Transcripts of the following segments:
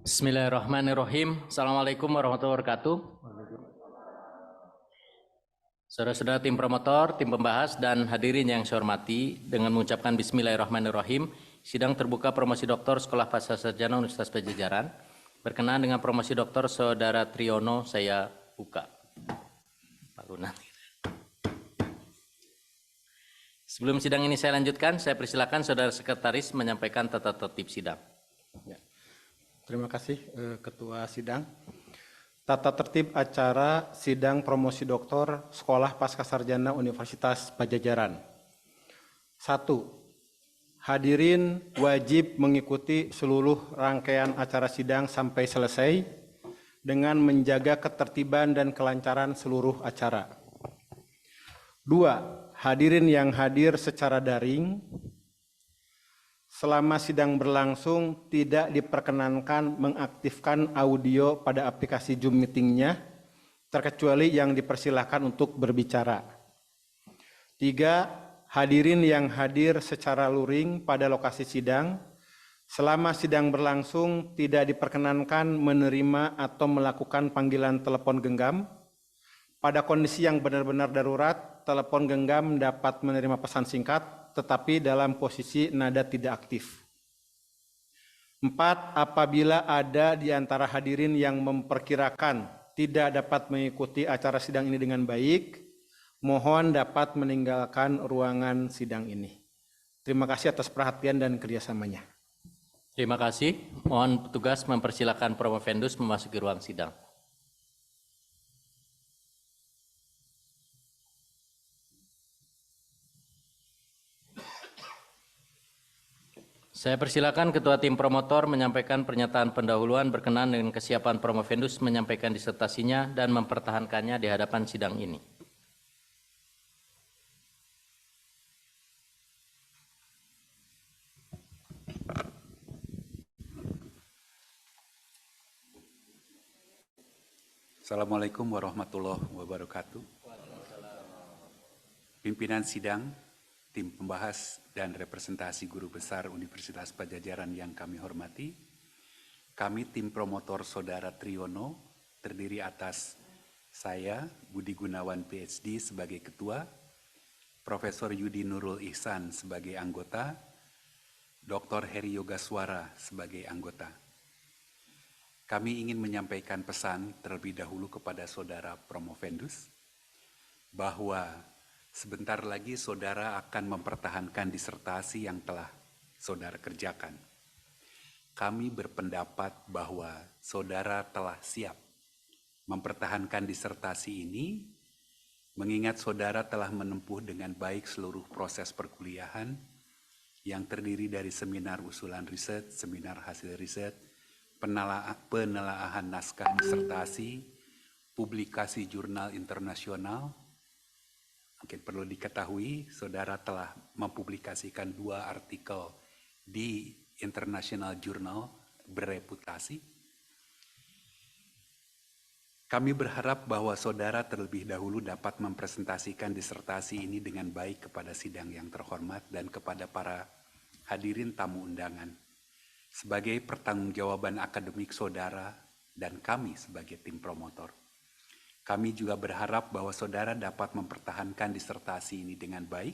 Bismillahirrahmanirrahim. Assalamualaikum warahmatullahi wabarakatuh. Saudara-saudara tim promotor, tim pembahas, dan hadirin yang saya hormati, dengan mengucapkan Bismillahirrahmanirrahim, sidang terbuka promosi doktor Sekolah Pascasarjana Universitas Padjadjaran berkenaan dengan promosi doktor Saudara Triyono saya buka. Pak Luna. Sebelum sidang ini saya lanjutkan, saya persilakan Saudara Sekretaris menyampaikan tata tertib sidang. Ya. Terima kasih Ketua Sidang. Tata tertib acara sidang promosi doktor Sekolah Pascasarjana Universitas Padjadjaran. 1. Hadirin wajib mengikuti seluruh rangkaian acara sidang sampai selesai dengan menjaga ketertiban dan kelancaran seluruh acara. 2. Hadirin yang hadir secara daring selama sidang berlangsung tidak diperkenankan mengaktifkan audio pada aplikasi Zoom meeting-nya, terkecuali yang dipersilahkan untuk berbicara. 3. Hadirin yang hadir secara luring pada lokasi sidang, selama sidang berlangsung tidak diperkenankan menerima atau melakukan panggilan telepon genggam. Pada kondisi yang benar-benar darurat, telepon genggam dapat menerima pesan singkat, tetapi dalam posisi nada tidak aktif. 4. Apabila ada di antara hadirin yang memperkirakan tidak dapat mengikuti acara sidang ini dengan baik, mohon dapat meninggalkan ruangan sidang ini. Terima kasih atas perhatian dan kerjasamanya. Terima kasih. Mohon petugas mempersilakan Promovendus memasuki ruang sidang. Saya persilakan Ketua Tim Promotor menyampaikan pernyataan pendahuluan berkenaan dengan kesiapan Promovendus menyampaikan disertasinya dan mempertahankannya di hadapan sidang ini. Assalamualaikum warahmatullahi wabarakatuh. Pimpinan sidang, tim pembahas, dan representasi guru besar Universitas Padjadjaran yang kami hormati, kami tim promotor Saudara Triyono terdiri atas saya, Budi Gunawan PhD sebagai ketua, Profesor Yudi Nurul Ihsan sebagai anggota, Dr. Heri Yogaswara sebagai anggota. Kami ingin menyampaikan pesan terlebih dahulu kepada Saudara Promovendus bahwa sebentar lagi saudara akan mempertahankan disertasi yang telah saudara kerjakan. Kami berpendapat bahwa saudara telah siap mempertahankan disertasi ini, mengingat saudara telah menempuh dengan baik seluruh proses perkuliahan yang terdiri dari seminar usulan riset, seminar hasil riset, penelaahan naskah disertasi, publikasi jurnal internasional. Mungkin perlu diketahui, saudara telah mempublikasikan 2 artikel di International Journal bereputasi. Kami berharap bahwa saudara terlebih dahulu dapat mempresentasikan disertasi ini dengan baik kepada sidang yang terhormat dan kepada para hadirin tamu undangan. Sebagai pertanggungjawaban akademik saudara dan kami sebagai tim promotor. Kami juga berharap bahwa saudara dapat mempertahankan disertasi ini dengan baik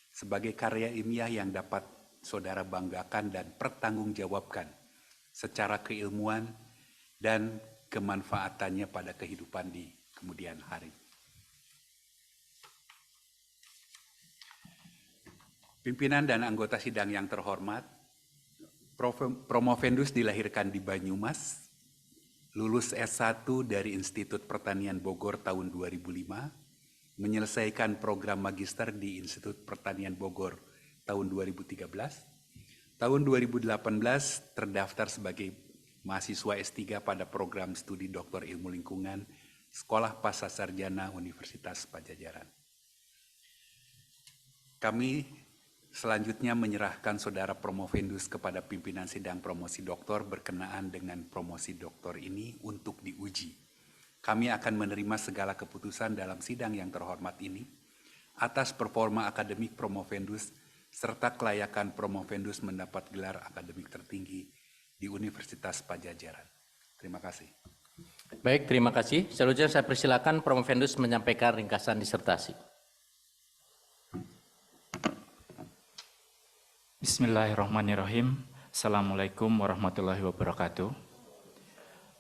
sebagai karya ilmiah yang dapat saudara banggakan dan pertanggungjawabkan secara keilmuan dan kemanfaatannya pada kehidupan di kemudian hari. Pimpinan dan anggota sidang yang terhormat, Promovendus dilahirkan di Banyumas, lulus S1 dari Institut Pertanian Bogor tahun 2005, menyelesaikan program magister di Institut Pertanian Bogor tahun 2013. Tahun 2018 terdaftar sebagai mahasiswa S3 pada program studi Doktor Ilmu Lingkungan Sekolah Pascasarjana Universitas Padjadjaran. Kami selanjutnya menyerahkan saudara Promovendus kepada pimpinan sidang promosi doktor berkenaan dengan promosi doktor ini untuk diuji. Kami akan menerima segala keputusan dalam sidang yang terhormat ini atas performa akademik Promovendus serta kelayakan Promovendus mendapat gelar akademik tertinggi di Universitas Padjadjaran. Terima kasih. Baik, terima kasih. Selanjutnya saya persilakan Promovendus menyampaikan ringkasan disertasi. Bismillahirrahmanirrahim. Assalamualaikum warahmatullahi wabarakatuh.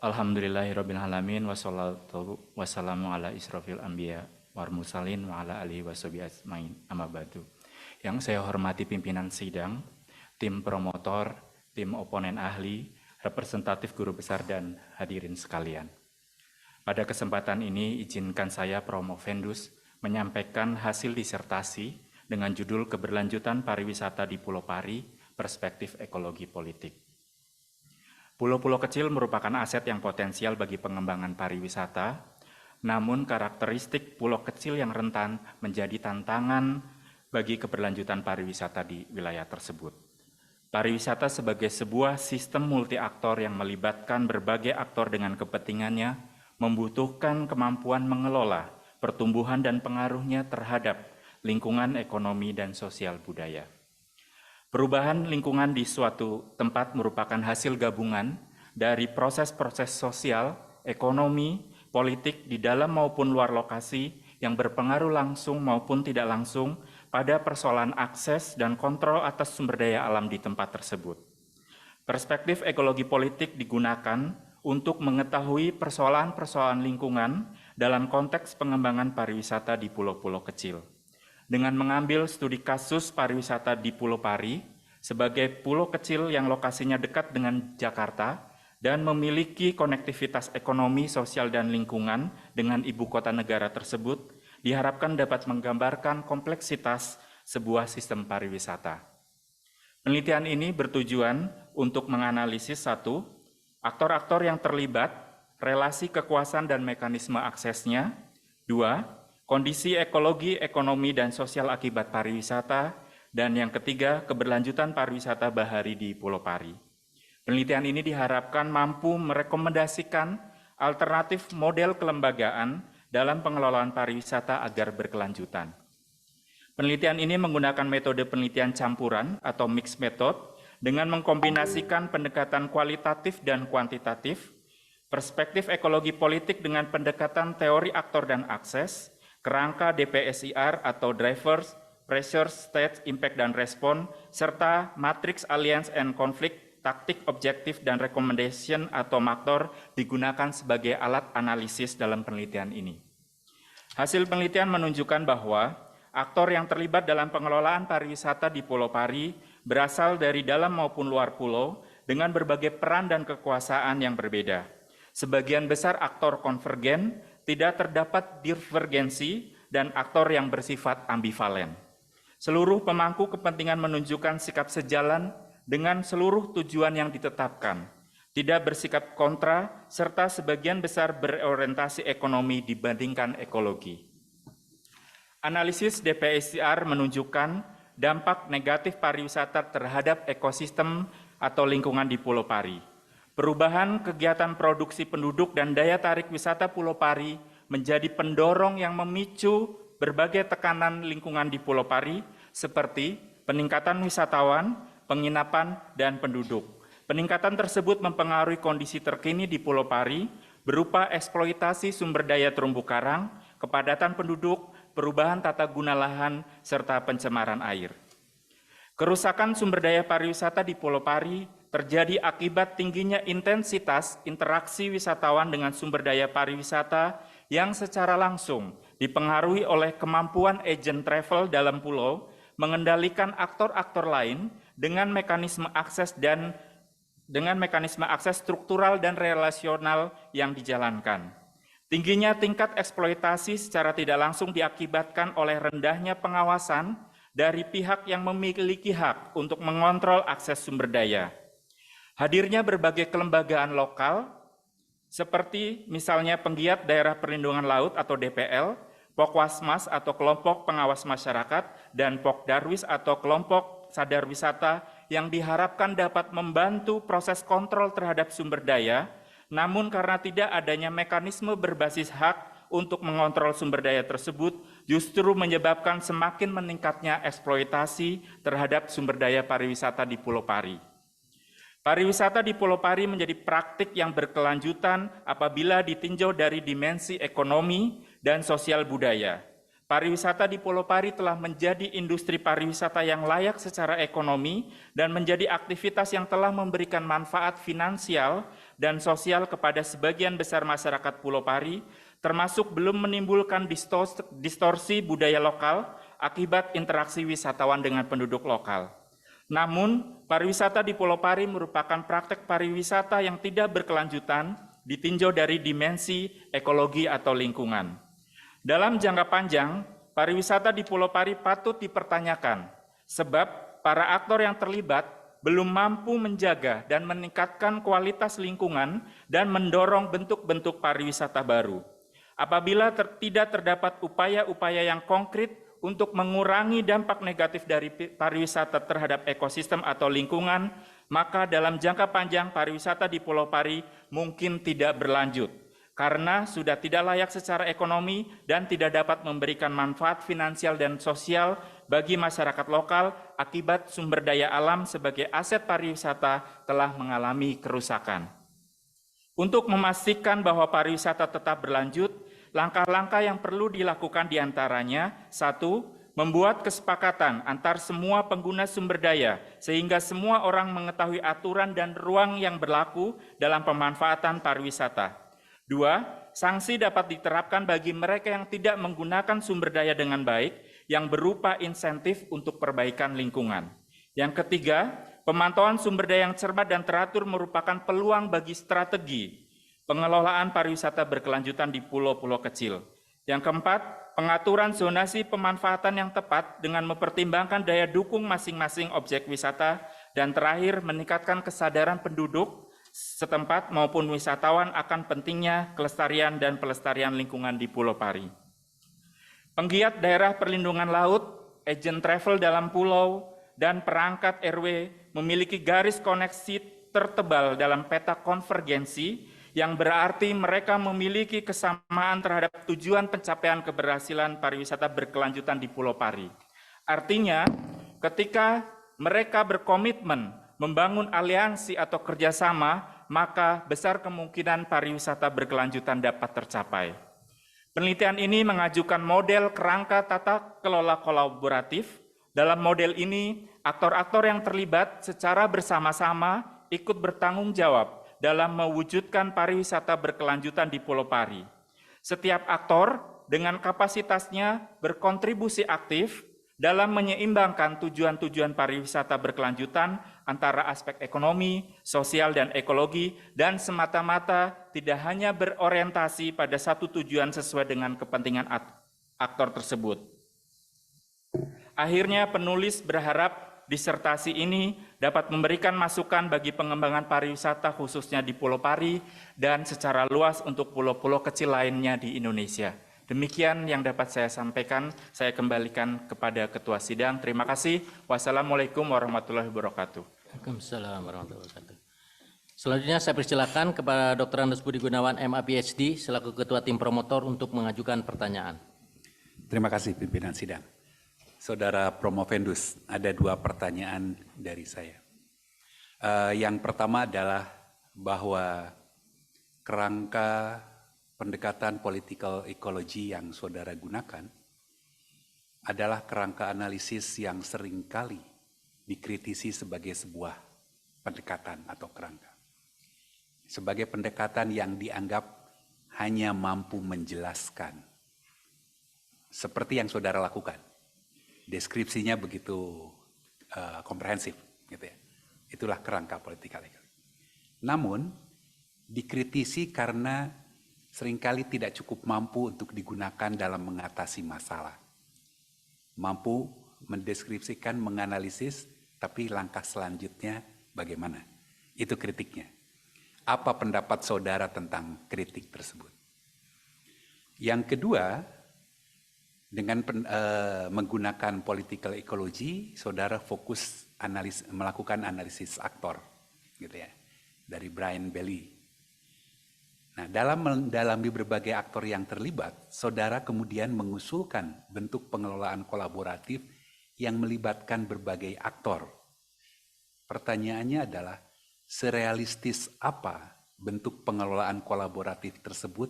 Alhamdulillahirrabbilalamin. Wassalatu wassalamu ala israfil anbiya wal mursalin wa ala alihi washabihi ajmain. Amma ba'du. Yang saya hormati pimpinan sidang, tim promotor, tim oponen ahli, representatif guru besar dan hadirin sekalian. Pada kesempatan ini izinkan saya Promovendus menyampaikan hasil disertasi dengan judul Keberlanjutan Pariwisata di Pulau Pari, Perspektif Ekologi Politik. Pulau-pulau kecil merupakan aset yang potensial bagi pengembangan pariwisata, namun karakteristik pulau kecil yang rentan menjadi tantangan bagi keberlanjutan pariwisata di wilayah tersebut. Pariwisata sebagai sebuah sistem multi-aktor yang melibatkan berbagai aktor dengan kepentingannya membutuhkan kemampuan mengelola pertumbuhan dan pengaruhnya terhadap lingkungan ekonomi dan sosial budaya. Perubahan lingkungan di suatu tempat merupakan hasil gabungan dari proses-proses sosial, ekonomi, politik di dalam maupun luar lokasi yang berpengaruh langsung maupun tidak langsung pada persoalan akses dan kontrol atas sumber daya alam di tempat tersebut. Perspektif ekologi politik digunakan untuk mengetahui persoalan-persoalan lingkungan dalam konteks pengembangan pariwisata di pulau-pulau kecil. Dengan mengambil studi kasus pariwisata di Pulau Pari sebagai pulau kecil yang lokasinya dekat dengan Jakarta dan memiliki konektivitas ekonomi, sosial, dan lingkungan dengan ibu kota negara tersebut, diharapkan dapat menggambarkan kompleksitas sebuah sistem pariwisata. Penelitian ini bertujuan untuk menganalisis satu, aktor-aktor yang terlibat, relasi kekuasaan dan mekanisme aksesnya. Dua, kondisi ekologi, ekonomi, dan sosial akibat pariwisata. Dan yang ketiga, keberlanjutan pariwisata bahari di Pulau Pari. Penelitian ini diharapkan mampu merekomendasikan alternatif model kelembagaan dalam pengelolaan pariwisata agar berkelanjutan. Penelitian ini menggunakan metode penelitian campuran atau mixed method dengan mengkombinasikan pendekatan kualitatif dan kuantitatif, perspektif ekologi politik dengan pendekatan teori aktor dan akses, kerangka DPSIR atau Drivers, Pressure, State, Impact, dan Respon, serta Matrix Alliance and Conflict, Taktik, Objektif, dan Recommendation atau MAKTOR digunakan sebagai alat analisis dalam penelitian ini. Hasil penelitian menunjukkan bahwa aktor yang terlibat dalam pengelolaan pariwisata di Pulau Pari berasal dari dalam maupun luar pulau dengan berbagai peran dan kekuasaan yang berbeda. Sebagian besar aktor konvergen, tidak terdapat divergensi, dan aktor yang bersifat ambivalen. Seluruh pemangku kepentingan menunjukkan sikap sejalan dengan seluruh tujuan yang ditetapkan, tidak bersikap kontra, serta sebagian besar berorientasi ekonomi dibandingkan ekologi. Analisis DPSIR menunjukkan dampak negatif pariwisata terhadap ekosistem atau lingkungan di Pulau Pari. Perubahan kegiatan produksi penduduk dan daya tarik wisata Pulau Pari menjadi pendorong yang memicu berbagai tekanan lingkungan di Pulau Pari seperti peningkatan wisatawan, penginapan, dan penduduk. Peningkatan tersebut mempengaruhi kondisi terkini di Pulau Pari berupa eksploitasi sumber daya terumbu karang, kepadatan penduduk, perubahan tata guna lahan, serta pencemaran air. Kerusakan sumber daya pariwisata di Pulau Pari terjadi akibat tingginya intensitas interaksi wisatawan dengan sumber daya pariwisata yang secara langsung dipengaruhi oleh kemampuan agen travel dalam pulau mengendalikan aktor-aktor lain dengan mekanisme akses struktural dan relasional yang dijalankan. Tingginya tingkat eksploitasi secara tidak langsung diakibatkan oleh rendahnya pengawasan dari pihak yang memiliki hak untuk mengontrol akses sumber daya. Hadirnya berbagai kelembagaan lokal, seperti misalnya Penggiat Daerah Perlindungan Laut atau DPL, Pokwasmas atau Kelompok Pengawas Masyarakat, dan Pokdarwis atau Kelompok Sadar Wisata yang diharapkan dapat membantu proses kontrol terhadap sumber daya, namun karena tidak adanya mekanisme berbasis hak untuk mengontrol sumber daya tersebut, justru menyebabkan semakin meningkatnya eksploitasi terhadap sumber daya pariwisata di Pulau Pari. Pariwisata di Pulau Pari menjadi praktik yang berkelanjutan apabila ditinjau dari dimensi ekonomi dan sosial budaya. Pariwisata di Pulau Pari telah menjadi industri pariwisata yang layak secara ekonomi dan menjadi aktivitas yang telah memberikan manfaat finansial dan sosial kepada sebagian besar masyarakat Pulau Pari, termasuk belum menimbulkan distorsi budaya lokal akibat interaksi wisatawan dengan penduduk lokal. Namun, pariwisata di Pulau Pari merupakan praktek pariwisata yang tidak berkelanjutan, ditinjau dari dimensi ekologi atau lingkungan. Dalam jangka panjang, pariwisata di Pulau Pari patut dipertanyakan, sebab para aktor yang terlibat belum mampu menjaga dan meningkatkan kualitas lingkungan dan mendorong bentuk-bentuk pariwisata baru. Apabila tidak terdapat upaya-upaya yang konkret untuk mengurangi dampak negatif dari pariwisata terhadap ekosistem atau lingkungan, maka dalam jangka panjang pariwisata di Pulau Pari mungkin tidak berlanjut, karena sudah tidak layak secara ekonomi dan tidak dapat memberikan manfaat finansial dan sosial bagi masyarakat lokal akibat sumber daya alam sebagai aset pariwisata telah mengalami kerusakan. Untuk memastikan bahwa pariwisata tetap berlanjut, langkah-langkah yang perlu dilakukan diantaranya, 1. Membuat kesepakatan antar semua pengguna sumber daya, sehingga semua orang mengetahui aturan dan ruang yang berlaku dalam pemanfaatan pariwisata. 2. Sanksi dapat diterapkan bagi mereka yang tidak menggunakan sumber daya dengan baik, yang berupa insentif untuk perbaikan lingkungan. Yang ketiga, pemantauan sumber daya yang cermat dan teratur merupakan peluang bagi strategi pengelolaan pariwisata berkelanjutan di pulau-pulau kecil. Yang keempat, pengaturan zonasi pemanfaatan yang tepat dengan mempertimbangkan daya dukung masing-masing objek wisata. Dan terakhir, meningkatkan kesadaran penduduk setempat maupun wisatawan akan pentingnya kelestarian dan pelestarian lingkungan di Pulau Pari. Penggiat daerah perlindungan laut, agen travel dalam pulau, dan perangkat RW memiliki garis koneksi tertebal dalam peta konvergensi yang berarti mereka memiliki kesamaan terhadap tujuan pencapaian keberhasilan pariwisata berkelanjutan di Pulau Pari. Artinya, ketika mereka berkomitmen membangun aliansi atau kerjasama, maka besar kemungkinan pariwisata berkelanjutan dapat tercapai. Penelitian ini mengajukan model kerangka tata kelola kolaboratif. Dalam model ini, aktor-aktor yang terlibat secara bersama-sama ikut bertanggung jawab dalam mewujudkan pariwisata berkelanjutan di Pulau Pari. Setiap aktor dengan kapasitasnya berkontribusi aktif dalam menyeimbangkan tujuan-tujuan pariwisata berkelanjutan antara aspek ekonomi, sosial, dan ekologi, dan semata-mata tidak hanya berorientasi pada satu tujuan sesuai dengan kepentingan aktor tersebut. Akhirnya penulis berharap disertasi ini dapat memberikan masukan bagi pengembangan pariwisata khususnya di Pulau Pari dan secara luas untuk pulau-pulau kecil lainnya di Indonesia. Demikian yang dapat saya sampaikan, saya kembalikan kepada Ketua Sidang. Terima kasih. Wassalamualaikum warahmatullahi wabarakatuh. Waalaikumsalam warahmatullahi wabarakatuh. Selanjutnya saya persilakan kepada Dr. Andes Budi Gunawan, MA PhD, selaku Ketua Tim Promotor untuk mengajukan pertanyaan. Terima kasih pimpinan sidang. Saudara Promovendus, ada 2 pertanyaan dari saya. Yang pertama adalah bahwa kerangka pendekatan political ecology yang saudara gunakan adalah kerangka analisis yang seringkali dikritisi sebagai sebuah pendekatan atau kerangka. Sebagai pendekatan yang dianggap hanya mampu menjelaskan. Seperti yang saudara lakukan. Deskripsinya begitu komprehensif, gitu ya. Itulah kerangka political ecology. Namun, dikritisi karena seringkali tidak cukup mampu untuk digunakan dalam mengatasi masalah. Mampu mendeskripsikan, menganalisis, tapi langkah selanjutnya bagaimana? Itu kritiknya. Apa pendapat saudara tentang kritik tersebut? Yang kedua, dengan menggunakan political ecology, saudara fokus melakukan analisis aktor, gitu ya, dari Brian Bailey. Nah, dalam mendalami berbagai aktor yang terlibat, saudara kemudian mengusulkan bentuk pengelolaan kolaboratif yang melibatkan berbagai aktor. Pertanyaannya adalah, serealistis apa bentuk pengelolaan kolaboratif tersebut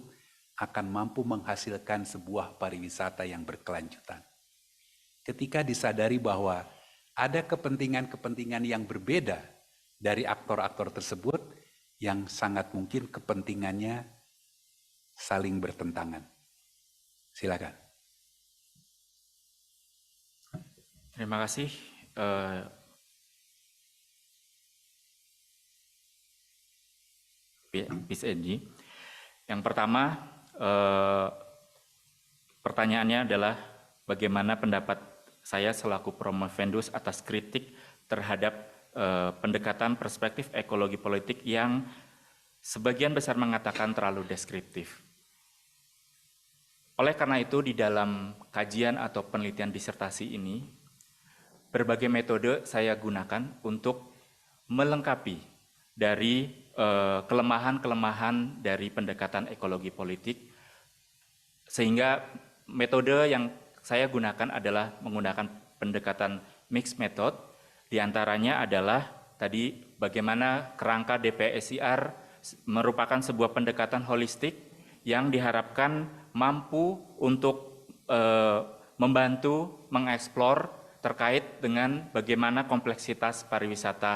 akan mampu menghasilkan sebuah pariwisata yang berkelanjutan. Ketika disadari bahwa ada kepentingan-kepentingan yang berbeda dari aktor-aktor tersebut yang sangat mungkin kepentingannya saling bertentangan. Silakan. Terima kasih. Bis Enji. Yang pertama, pertanyaannya adalah bagaimana pendapat saya selaku Promovendus atas kritik terhadap pendekatan perspektif ekologi politik yang sebagian besar mengatakan terlalu deskriptif. Oleh karena itu, di dalam kajian atau penelitian disertasi ini, berbagai metode saya gunakan untuk melengkapi dari kelemahan-kelemahan dari pendekatan ekologi politik, sehingga metode yang saya gunakan adalah menggunakan pendekatan mixed method. Di antaranya adalah tadi bagaimana kerangka DPSIR merupakan sebuah pendekatan holistik yang diharapkan mampu untuk membantu mengeksplor terkait dengan bagaimana kompleksitas pariwisata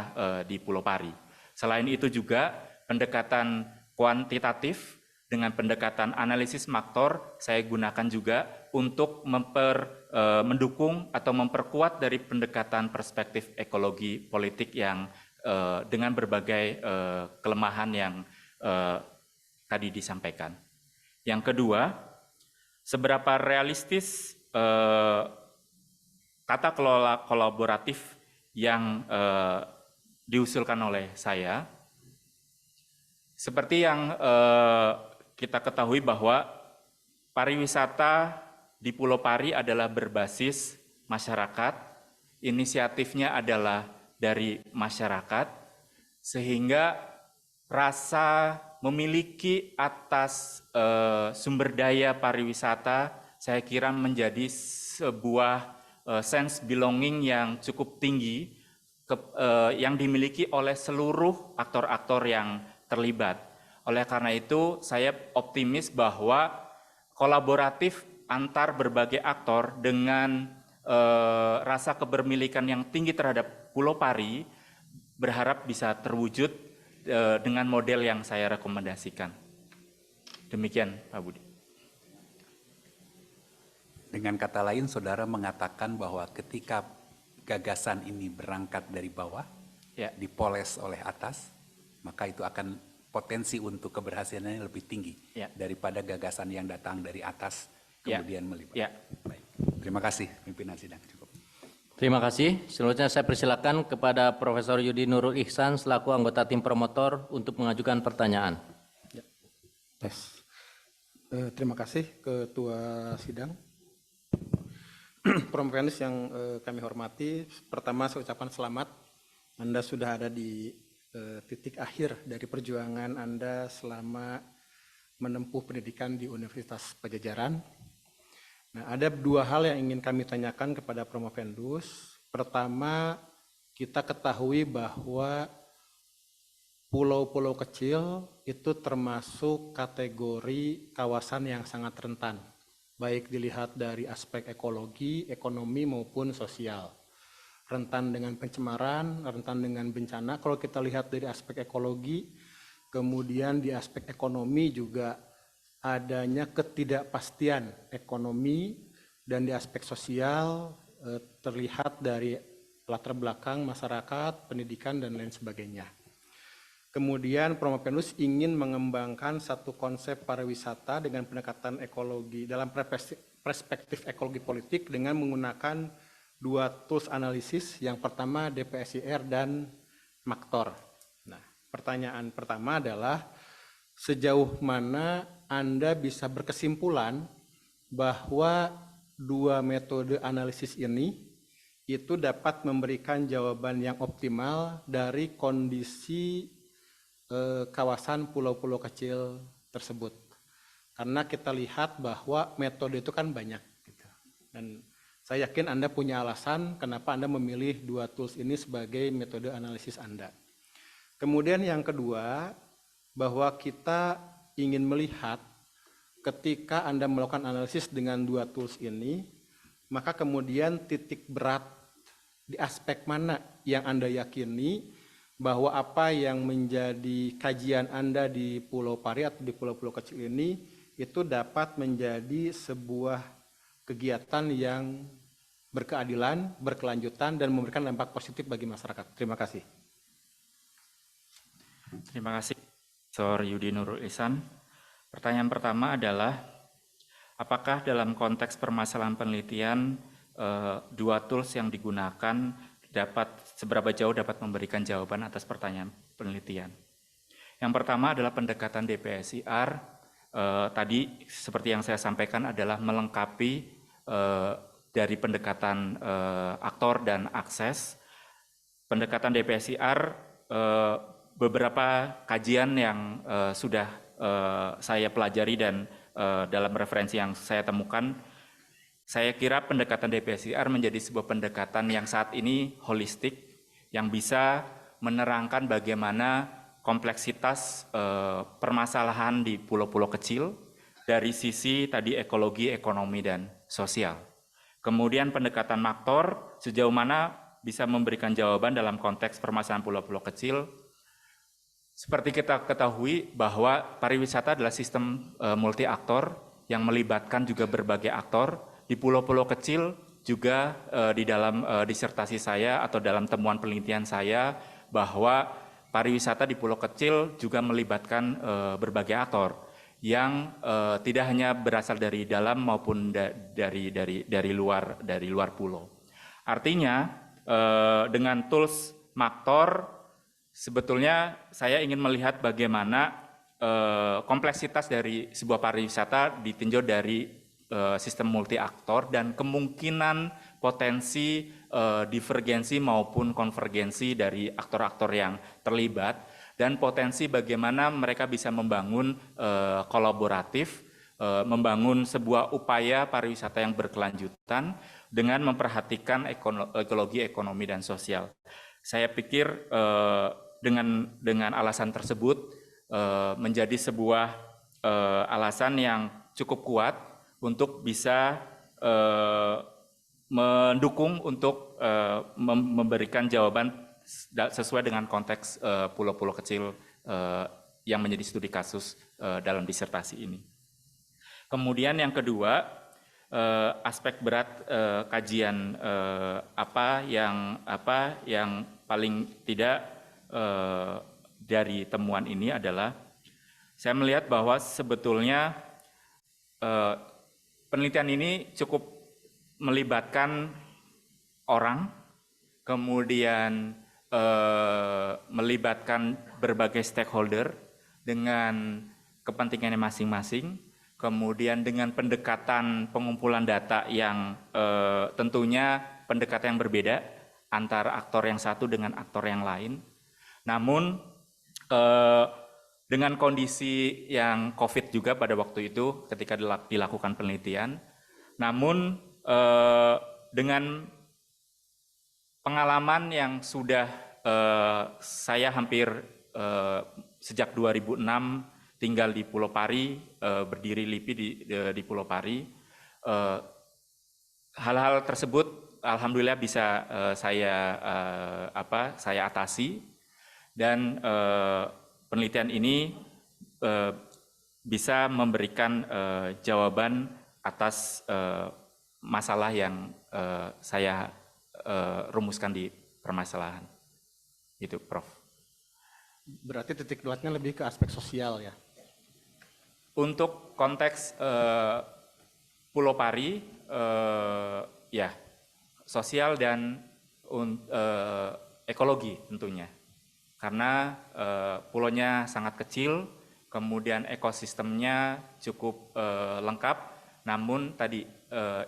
di Pulau Pari. Selain itu juga pendekatan kuantitatif dengan pendekatan analisis faktor saya gunakan juga untuk mendukung atau memperkuat dari pendekatan perspektif ekologi politik yang dengan berbagai kelemahan yang tadi disampaikan. Yang kedua, seberapa realistis tata kelola kolaboratif yang diusulkan oleh saya. Seperti yang kita ketahui bahwa pariwisata di Pulau Pari adalah berbasis masyarakat, inisiatifnya adalah dari masyarakat, sehingga rasa memiliki atas sumber daya pariwisata saya kira menjadi sebuah sense belonging yang cukup tinggi yang dimiliki oleh seluruh aktor-aktor yang terlibat. Oleh karena itu, saya optimis bahwa kolaboratif antar berbagai aktor dengan rasa kebermilikan yang tinggi terhadap Pulau Pari berharap bisa terwujud dengan model yang saya rekomendasikan. Demikian, Pak Budi. Dengan kata lain, saudara mengatakan bahwa ketika gagasan ini berangkat dari bawah, Ya. dipoles oleh atas, maka itu akan potensi untuk keberhasilannya lebih tinggi daripada gagasan yang datang dari atas kemudian melibatkan. Baik. Terima kasih pimpinan sidang. Cukup. Terima kasih. Selanjutnya saya persilakan kepada Profesor Yudi Nurul Ihsan selaku anggota tim promotor untuk mengajukan pertanyaan. Terima kasih Ketua Sidang. Promovendus yang kami hormati, pertama saya ucapkan selamat. Anda sudah ada di titik akhir dari perjuangan Anda selama menempuh pendidikan di Universitas Padjadjaran. Nah, ada dua hal yang ingin kami tanyakan kepada Promovendus. Pertama, kita ketahui bahwa pulau-pulau kecil itu termasuk kategori kawasan yang sangat rentan, baik dilihat dari aspek ekologi, ekonomi maupun sosial. Rentan dengan pencemaran, rentan dengan bencana. Kalau kita lihat dari aspek ekologi, kemudian di aspek ekonomi juga adanya ketidakpastian ekonomi, dan di aspek sosial terlihat dari latar belakang masyarakat, pendidikan, dan lain sebagainya. Kemudian Promovendus ingin mengembangkan satu konsep pariwisata dengan pendekatan ekologi dalam perspektif ekologi politik dengan menggunakan dua tools analisis, yang pertama DPSIR dan Maktor. Nah, pertanyaan pertama adalah sejauh mana Anda bisa berkesimpulan bahwa dua metode analisis ini itu dapat memberikan jawaban yang optimal dari kondisi kawasan pulau-pulau kecil tersebut. Karena kita lihat bahwa metode itu kan banyak. Gitu. Dan saya yakin Anda punya alasan kenapa Anda memilih dua tools ini sebagai metode analisis Anda. Kemudian yang kedua, bahwa kita ingin melihat ketika Anda melakukan analisis dengan dua tools ini, maka kemudian titik berat di aspek mana yang Anda yakini bahwa apa yang menjadi kajian Anda di Pulau Pari atau di pulau-pulau kecil ini itu dapat menjadi sebuah kegiatan yang berkeadilan, berkelanjutan, dan memberikan dampak positif bagi masyarakat. Terima kasih. Terima kasih, Prof. Yudi Nurul Ihsan. Pertanyaan pertama adalah, apakah dalam konteks permasalahan penelitian, dua tools yang digunakan seberapa jauh dapat memberikan jawaban atas pertanyaan penelitian? Yang pertama adalah pendekatan DPSIR, tadi seperti yang saya sampaikan adalah melengkapi dari pendekatan aktor dan akses. Pendekatan DPSIR, beberapa kajian yang sudah saya pelajari dan dalam referensi yang saya temukan, saya kira pendekatan DPSIR menjadi sebuah pendekatan yang saat ini holistik, yang bisa menerangkan bagaimana kompleksitas permasalahan di pulau-pulau kecil dari sisi tadi ekologi, ekonomi, dan sosial. Kemudian pendekatan maktor, sejauh mana bisa memberikan jawaban dalam konteks permasalahan pulau-pulau kecil. Seperti kita ketahui bahwa pariwisata adalah sistem multi aktor yang melibatkan juga berbagai aktor. Di pulau-pulau kecil juga di dalam disertasi saya atau dalam temuan penelitian saya bahwa pariwisata di pulau kecil juga melibatkan berbagai aktor yang tidak hanya berasal dari dalam maupun dari luar pulau. Artinya dengan tools maktor sebetulnya saya ingin melihat bagaimana kompleksitas dari sebuah pariwisata ditinjau dari sistem multi aktor dan kemungkinan potensi divergensi maupun konvergensi dari aktor-aktor yang terlibat dan potensi bagaimana mereka bisa membangun kolaboratif, membangun sebuah upaya pariwisata yang berkelanjutan dengan memperhatikan ekologi, ekonomi, dan sosial. Saya pikir dengan alasan tersebut menjadi sebuah alasan yang cukup kuat untuk bisa mendukung untuk memberikan jawaban sesuai dengan konteks pulau-pulau kecil yang menjadi studi kasus dalam disertasi ini. Kemudian yang kedua, aspek berat kajian apa yang paling tidak dari temuan ini adalah saya melihat bahwa sebetulnya penelitian ini cukup melibatkan orang, kemudian melibatkan berbagai stakeholder dengan kepentingannya masing-masing, kemudian dengan pendekatan pengumpulan data yang tentunya pendekatan yang berbeda antara aktor yang satu dengan aktor yang lain. Namun dengan kondisi yang COVID juga pada waktu itu ketika dilakukan penelitian, namun dengan pengalaman yang sudah saya hampir sejak 2006 tinggal di Pulau Pari, berdiri LIPI di Pulau Pari, hal-hal tersebut alhamdulillah bisa saya atasi dan penelitian ini bisa memberikan jawaban atas masalah yang saya rumuskan di permasalahan. Itu, Prof. Berarti titik beratnya lebih ke aspek sosial ya? Untuk konteks Pulau Pari, ya, sosial dan ekologi tentunya. Karena pulaunya sangat kecil, kemudian ekosistemnya cukup lengkap, namun tadi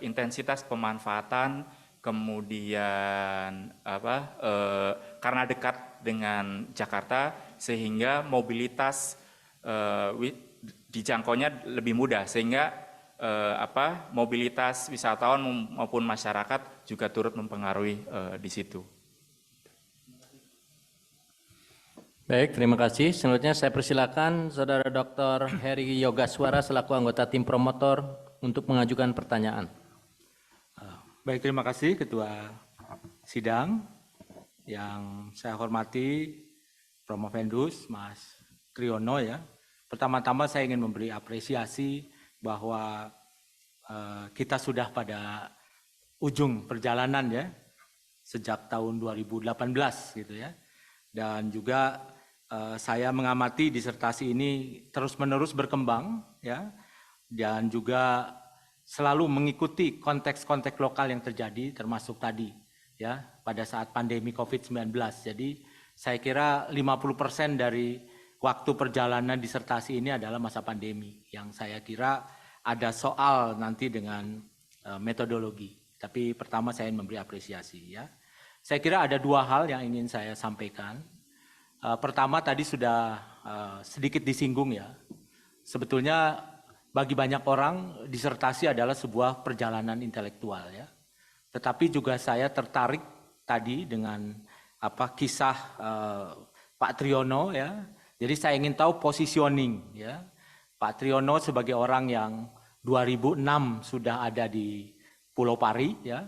intensitas pemanfaatan, kemudian karena dekat dengan Jakarta sehingga mobilitas dijangkaunya lebih mudah, sehingga mobilitas wisatawan maupun masyarakat juga turut mempengaruhi di situ. Baik, terima kasih. Selanjutnya saya persilakan Saudara Dr. Heri Yogaswara selaku anggota tim promotor untuk mengajukan pertanyaan. Baik, terima kasih Ketua Sidang. Yang saya hormati Promovendus Mas Triyono ya. Pertama-tama saya ingin memberi apresiasi bahwa kita sudah pada ujung perjalanan ya sejak tahun 2018 gitu ya. Dan juga saya mengamati disertasi ini terus-menerus berkembang ya, dan juga selalu mengikuti konteks-konteks lokal yang terjadi, termasuk tadi ya pada saat pandemi COVID-19. Jadi saya kira 50% dari waktu perjalanan disertasi ini adalah masa pandemi, yang saya kira ada soal nanti dengan metodologi. Tapi pertama saya ingin memberi apresiasi ya. Saya kira ada dua hal yang ingin saya sampaikan. Pertama tadi sudah sedikit disinggung ya. Sebetulnya bagi banyak orang disertasi adalah sebuah perjalanan intelektual ya. Tetapi juga saya tertarik tadi dengan kisah Pak Triyono ya. Jadi saya ingin tahu positioning ya. Pak Triyono sebagai orang yang 2006 sudah ada di Pulau Pari ya.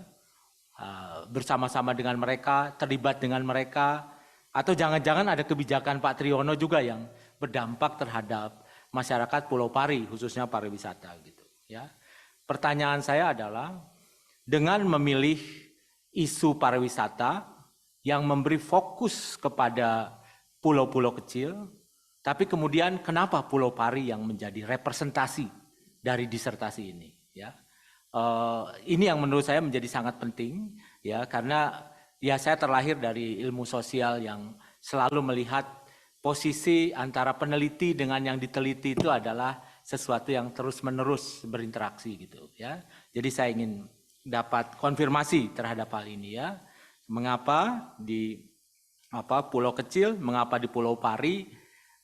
Bersama-sama dengan mereka, terlibat dengan mereka. Atau jangan-jangan ada kebijakan Pak Triyono juga yang berdampak terhadap masyarakat Pulau Pari, khususnya pariwisata gitu ya. Pertanyaan saya adalah dengan memilih isu pariwisata yang memberi fokus kepada pulau-pulau kecil, tapi kemudian kenapa Pulau Pari yang menjadi representasi dari disertasi ini ya. Ini yang menurut saya menjadi sangat penting ya, karena ya saya terlahir dari ilmu sosial yang selalu melihat posisi antara peneliti dengan yang diteliti itu adalah sesuatu yang terus-menerus berinteraksi gitu ya. Jadi saya ingin dapat konfirmasi terhadap hal ini ya. Mengapa di pulau kecil, mengapa di Pulau Pari,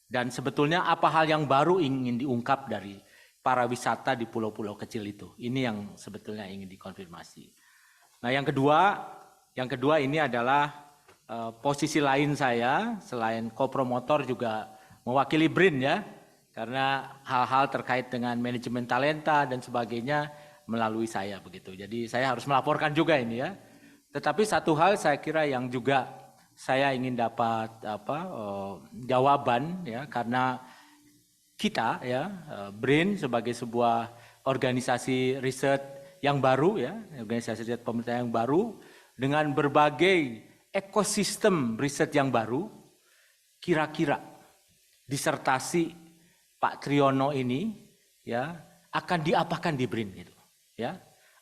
dan sebetulnya apa hal yang baru ingin diungkap dari para wisata di pulau-pulau kecil itu. Ini yang sebetulnya ingin dikonfirmasi. Nah, yang kedua ini adalah posisi lain saya selain co-promotor juga mewakili BRIN ya, karena hal-hal terkait dengan manajemen talenta dan sebagainya melalui saya begitu. Jadi saya harus melaporkan juga ini ya. Tetapi satu hal saya kira yang juga saya ingin dapat jawaban ya, karena kita ya BRIN sebagai sebuah organisasi riset yang baru ya, organisasi riset pemerintah yang baru dengan berbagai ekosistem riset yang baru, kira-kira disertasi Pak Triyono ini ya akan diapakan di BRIN gitu ya.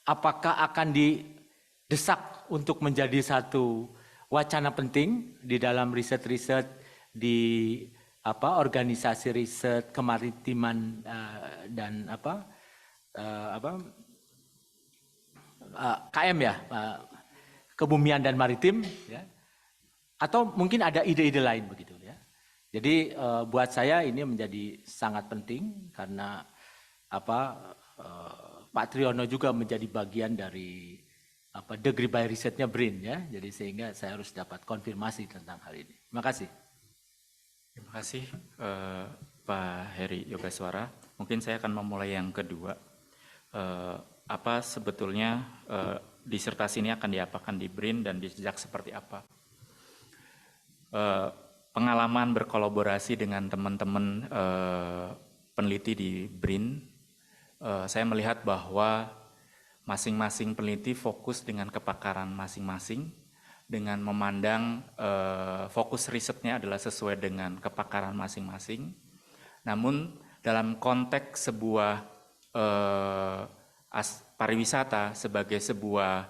Apakah akan didesak untuk menjadi satu wacana penting di dalam riset-riset di organisasi riset kemaritiman dan KM ya, kebumian dan maritim ya, atau mungkin ada ide-ide lain begitu ya. Jadi buat saya ini menjadi sangat penting karena Pak Triyono juga menjadi bagian dari degree by risetnya BRIN ya. Jadi sehingga saya harus dapat konfirmasi tentang hal ini. Terima kasih. Terima kasih Pak Heri Yogaswara. Mungkin saya akan memulai yang kedua. Apa sebetulnya disertasi ini akan diapakan di BRIN dan dijejak seperti apa? Pengalaman berkolaborasi dengan teman-teman peneliti di BRIN, saya melihat bahwa masing-masing peneliti fokus dengan kepakaran masing-masing, dengan memandang fokus risetnya adalah sesuai dengan kepakaran masing-masing. Namun dalam konteks sebuah pariwisata sebagai sebuah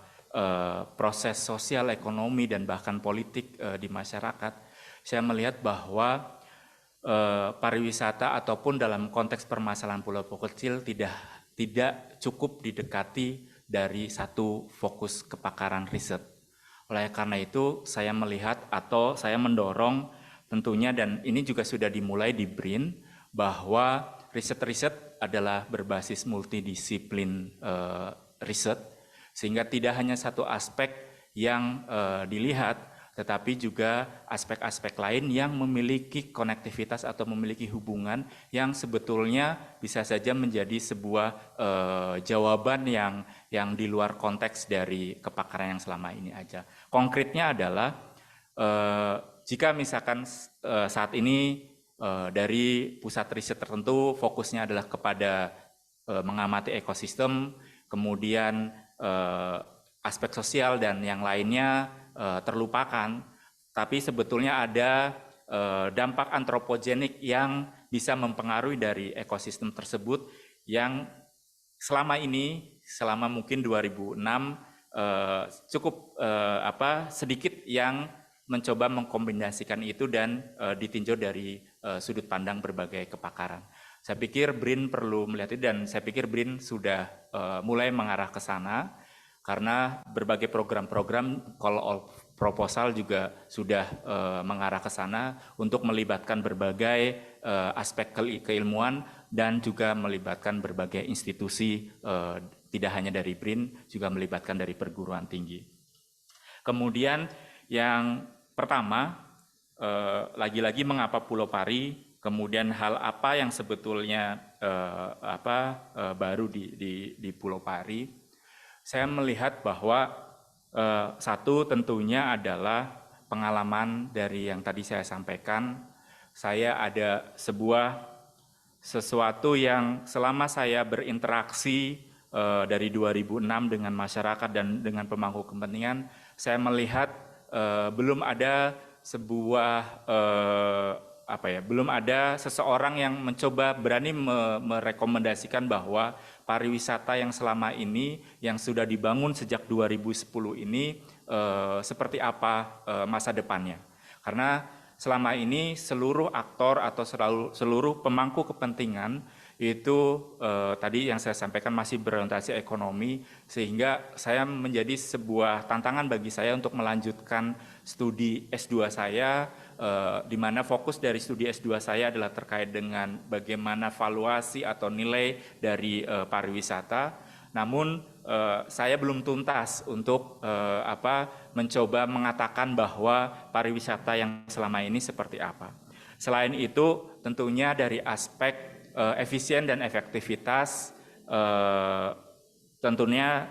proses sosial, ekonomi, dan bahkan politik di masyarakat, saya melihat bahwa pariwisata ataupun dalam konteks permasalahan pulau-pulau kecil tidak cukup didekati dari satu fokus kepakaran riset. Oleh karena itu saya melihat atau saya mendorong tentunya, dan ini juga sudah dimulai di BRIN, bahwa riset-riset adalah berbasis multidisiplin riset, sehingga tidak hanya satu aspek yang dilihat, tetapi juga aspek-aspek lain yang memiliki konektivitas atau memiliki hubungan yang sebetulnya bisa saja menjadi sebuah jawaban yang di luar konteks dari kepakaran yang selama ini aja. Konkretnya adalah jika misalkan saat ini dari pusat riset tertentu fokusnya adalah kepada mengamati ekosistem, kemudian aspek sosial dan yang lainnya terlupakan, tapi sebetulnya ada dampak antropogenik yang bisa mempengaruhi dari ekosistem tersebut yang selama ini, selama mungkin 2006 cukup sedikit yang mencoba mengkombinasikan itu dan ditinjau dari sudut pandang berbagai kepakaran. Saya pikir BRIN perlu melihat itu dan saya pikir BRIN sudah mulai mengarah ke sana karena berbagai program-program call of proposal juga sudah mengarah ke sana untuk melibatkan berbagai aspek keilmuan dan juga melibatkan berbagai institusi, tidak hanya dari BRIN, juga melibatkan dari perguruan tinggi. Kemudian yang pertama, lagi-lagi mengapa Pulau Pari, kemudian hal apa yang sebetulnya baru di Pulau Pari. Saya melihat bahwa satu tentunya adalah pengalaman dari yang tadi saya sampaikan. Saya ada sesuatu yang selama saya berinteraksi dari 2006 dengan masyarakat dan dengan pemangku kepentingan, saya melihat belum ada belum ada seseorang yang mencoba berani merekomendasikan bahwa pariwisata yang selama ini yang sudah dibangun sejak 2010 ini seperti apa masa depannya. Karena selama ini seluruh aktor atau seluruh pemangku kepentingan itu tadi yang saya sampaikan masih berorientasi ekonomi, sehingga saya menjadi sebuah tantangan bagi saya untuk melanjutkan studi S2 saya, di mana fokus dari studi S2 saya adalah terkait dengan bagaimana valuasi atau nilai dari pariwisata. Namun saya belum tuntas untuk mencoba mengatakan bahwa pariwisata yang selama ini seperti apa. Selain itu, tentunya dari aspek efisien dan efektivitas tentunya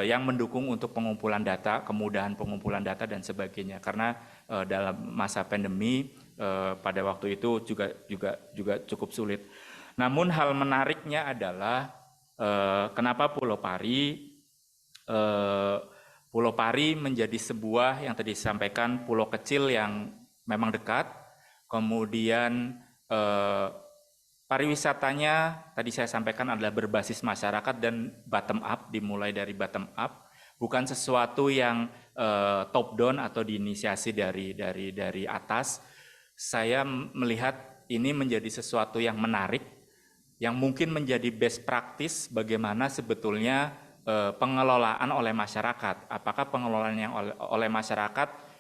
yang mendukung untuk pengumpulan data, kemudahan pengumpulan data dan sebagainya. Karena dalam masa pandemi pada waktu itu juga cukup sulit. Namun hal menariknya adalah kenapa Pulau Pari? Pulau Pari menjadi sebuah yang tadi disampaikan pulau kecil yang memang dekat, kemudian pariwisatanya tadi saya sampaikan adalah berbasis masyarakat dan bottom up, dimulai dari bottom up, bukan sesuatu yang top down atau diinisiasi dari atas. Saya melihat ini menjadi sesuatu yang menarik, yang mungkin menjadi best practice bagaimana sebetulnya pengelolaan oleh masyarakat. Apakah pengelolaan yang oleh masyarakat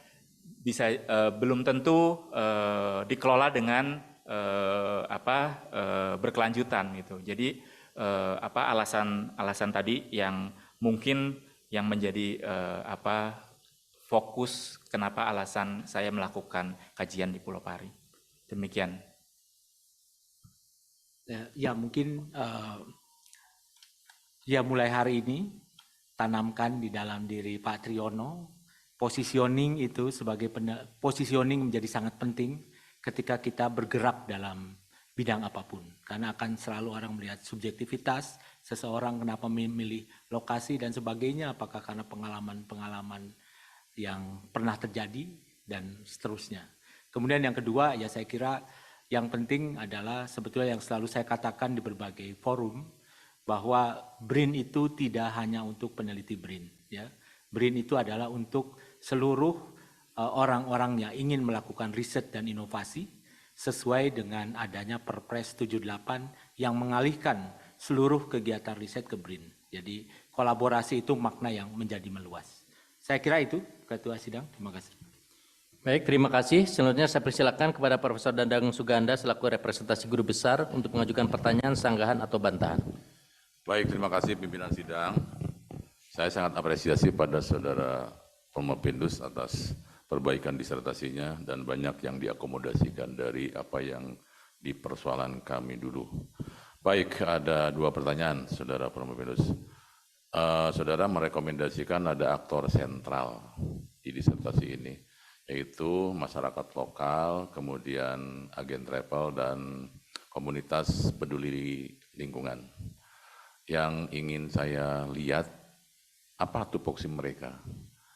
bisa belum tentu dikelola dengan berkelanjutan gitu. Jadi alasan tadi yang mungkin yang menjadi fokus kenapa alasan saya melakukan kajian di Pulau Pari. Demikian. Ya mungkin mulai hari ini tanamkan di dalam diri Pak Triyono, positioning itu positioning menjadi sangat penting ketika kita bergerak dalam bidang apapun. Karena akan selalu orang melihat subjektivitas seseorang, kenapa memilih lokasi dan sebagainya, apakah karena pengalaman-pengalaman yang pernah terjadi dan seterusnya. Kemudian yang kedua, ya saya kira yang penting adalah sebetulnya yang selalu saya katakan di berbagai forum, bahwa BRIN itu tidak hanya untuk peneliti BRIN. Ya. BRIN itu adalah untuk seluruh orang-orang yang ingin melakukan riset dan inovasi sesuai dengan adanya Perpres 78 yang mengalihkan seluruh kegiatan riset ke BRIN. Jadi kolaborasi itu makna yang menjadi meluas. Saya kira itu Ketua Sidang. Terima kasih. Baik, terima kasih. Selanjutnya saya persilakan kepada Profesor Dadang Suganda selaku representasi guru besar untuk mengajukan pertanyaan, sanggahan atau bantahan. Baik, terima kasih pimpinan sidang. Saya sangat apresiasi pada Saudara Promo Pendus atas perbaikan disertasinya dan banyak yang diakomodasikan dari apa yang di persoalan kami dulu. Baik, ada 2 pertanyaan, Saudara Promovenus. Saudara merekomendasikan ada aktor sentral di disertasi ini, yaitu masyarakat lokal, kemudian agen travel, dan komunitas peduli lingkungan. Yang ingin saya lihat, apa tupoksi mereka,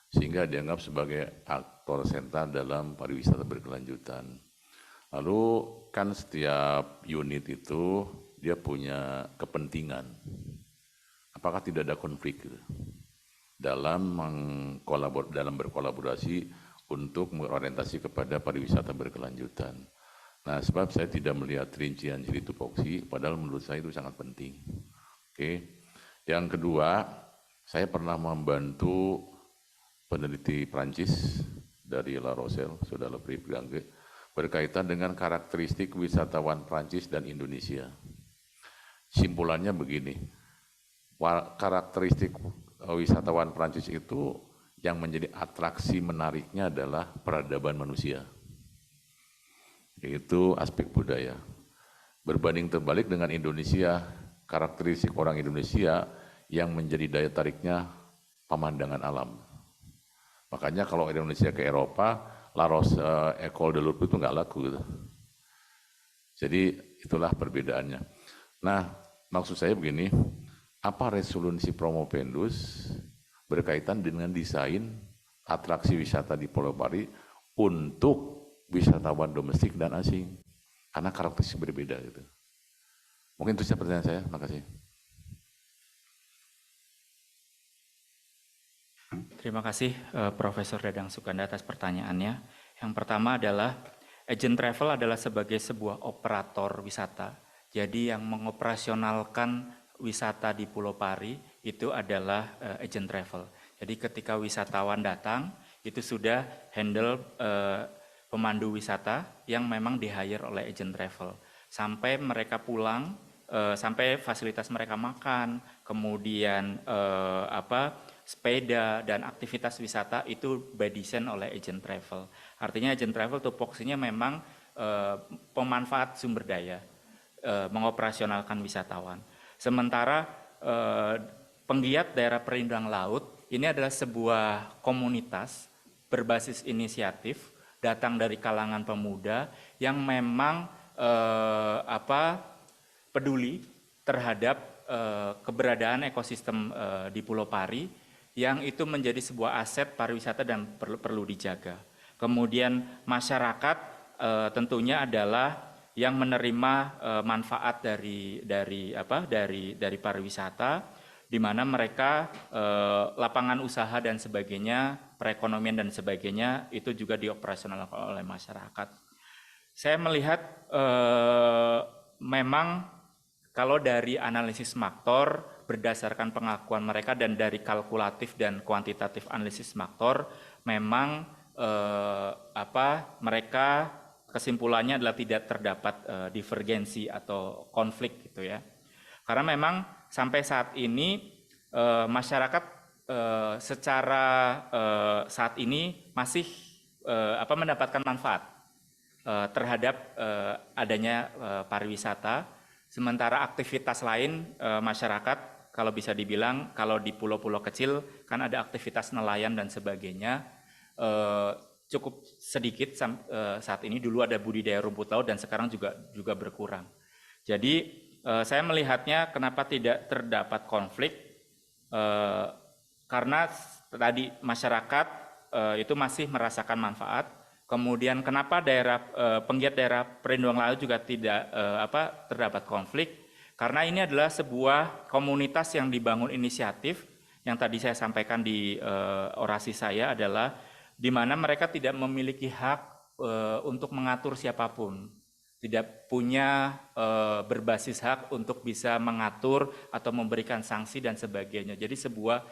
sehingga dianggap sebagai aktor sentral dalam pariwisata berkelanjutan. Lalu kan setiap unit itu dia punya kepentingan. Apakah tidak ada konflik gitu, dalam berkolaborasi untuk mengorientasi kepada pariwisata berkelanjutan. Nah, sebab saya tidak melihat rincian ciri tupoksi, padahal menurut saya itu sangat penting. Oke. Yang kedua, saya pernah membantu peneliti Prancis dari La Rochelle, Saudara Philippe Gangue, berkaitan dengan karakteristik wisatawan Prancis dan Indonesia. Simpulannya begini, karakteristik wisatawan Prancis itu yang menjadi atraksi menariknya adalah peradaban manusia, yaitu aspek budaya. Berbanding terbalik dengan Indonesia, karakteristik orang Indonesia yang menjadi daya tariknya pemandangan alam. Makanya kalau Indonesia ke Eropa, La Rochelle, École de Louvre itu nggak laku gitu. Jadi itulah perbedaannya. Nah, maksud saya begini, apa resolusi Promovendus berkaitan dengan desain atraksi wisata di Pulau Bali untuk wisatawan domestik dan asing? Karena karakteristik berbeda gitu. Mungkin itu saja pertanyaan saya, makasih. Terima kasih Profesor Dadang Sukanda atas pertanyaannya. Yang pertama adalah agent travel adalah sebagai sebuah operator wisata. Jadi yang mengoperasionalkan wisata di Pulau Pari itu adalah agent travel. Jadi ketika wisatawan datang itu sudah handle pemandu wisata yang memang di-hire oleh agent travel. Sampai mereka pulang, sampai fasilitas mereka makan, kemudian sepeda dan aktivitas wisata itu by design oleh agent travel. Artinya agent travel tupoksinya memang pemanfaat sumber daya, mengoperasionalkan wisatawan. Sementara penggiat daerah perlindungan laut ini adalah sebuah komunitas berbasis inisiatif datang dari kalangan pemuda yang memang peduli terhadap keberadaan ekosistem di Pulau Pari yang itu menjadi sebuah aset pariwisata dan perlu dijaga. Kemudian masyarakat tentunya adalah yang menerima manfaat dari pariwisata, di mana mereka lapangan usaha dan sebagainya, perekonomian dan sebagainya itu juga dioperasionalkan oleh masyarakat. Saya melihat memang kalau dari analisis maktor berdasarkan pengakuan mereka dan dari kalkulatif dan kuantitatif analisis maktor, memang mereka kesimpulannya adalah tidak terdapat divergensi atau konflik gitu ya. Karena memang sampai saat ini masyarakat secara saat ini masih mendapatkan manfaat terhadap adanya pariwisata, sementara aktivitas lain masyarakat kalau bisa dibilang kalau di pulau-pulau kecil kan ada aktivitas nelayan dan sebagainya cukup sedikit saat ini. Dulu ada budidaya rumput laut dan sekarang juga berkurang. Jadi saya melihatnya kenapa tidak terdapat konflik karena tadi masyarakat itu masih merasakan manfaat. Kemudian kenapa penggiat daerah perlindungan laut juga tidak terdapat konflik? Karena ini adalah sebuah komunitas yang dibangun inisiatif yang tadi saya sampaikan di orasi saya adalah di mana mereka tidak memiliki hak untuk mengatur siapapun, tidak punya berbasis hak untuk bisa mengatur atau memberikan sanksi dan sebagainya. Jadi sebuah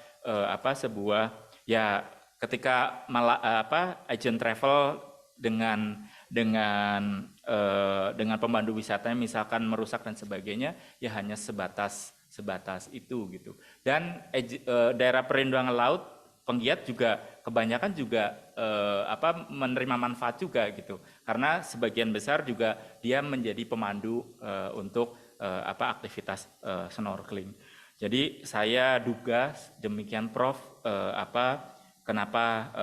ya ketika agent travel dengan pemandu wisatanya misalkan merusak dan sebagainya, ya hanya sebatas itu gitu. Dan daerah perlindungan laut penggiat juga kebanyakan juga menerima manfaat juga gitu, karena sebagian besar juga dia menjadi pemandu untuk aktivitas snorkeling. Jadi saya duga demikian Prof, kenapa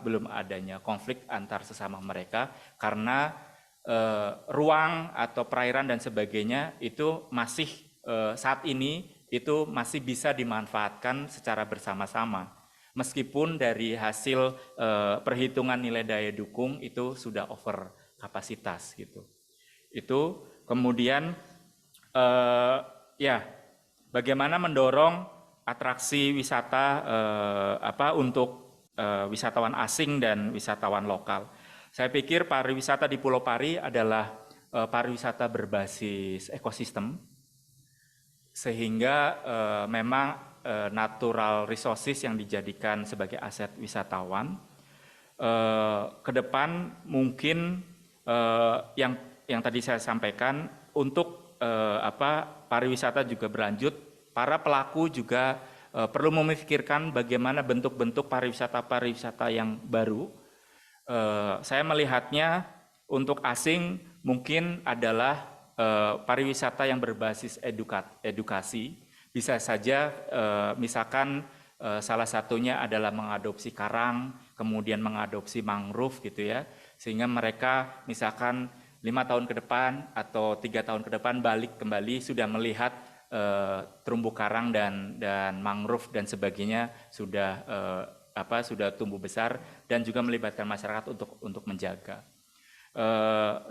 belum adanya konflik antar sesama mereka, karena ruang atau perairan dan sebagainya itu masih saat ini itu masih bisa dimanfaatkan secara bersama-sama. Meskipun dari hasil perhitungan nilai daya dukung itu sudah over kapasitas gitu. Itu kemudian bagaimana mendorong atraksi wisata untuk wisatawan asing dan wisatawan lokal. Saya pikir pariwisata di Pulau Pari adalah pariwisata berbasis ekosistem, sehingga memang natural resources yang dijadikan sebagai aset wisatawan. Ke depan mungkin yang tadi saya sampaikan untuk pariwisata juga berlanjut, para pelaku juga perlu memikirkan bagaimana bentuk-bentuk pariwisata yang baru. Saya melihatnya untuk asing mungkin adalah pariwisata yang berbasis edukasi. Bisa saja misalkan salah satunya adalah mengadopsi karang, kemudian mengadopsi mangrove gitu ya, sehingga mereka misalkan 5 tahun ke depan atau 3 tahun ke depan balik kembali sudah melihat terumbu karang dan mangrove dan sebagainya sudah tumbuh besar dan juga melibatkan masyarakat untuk menjaga.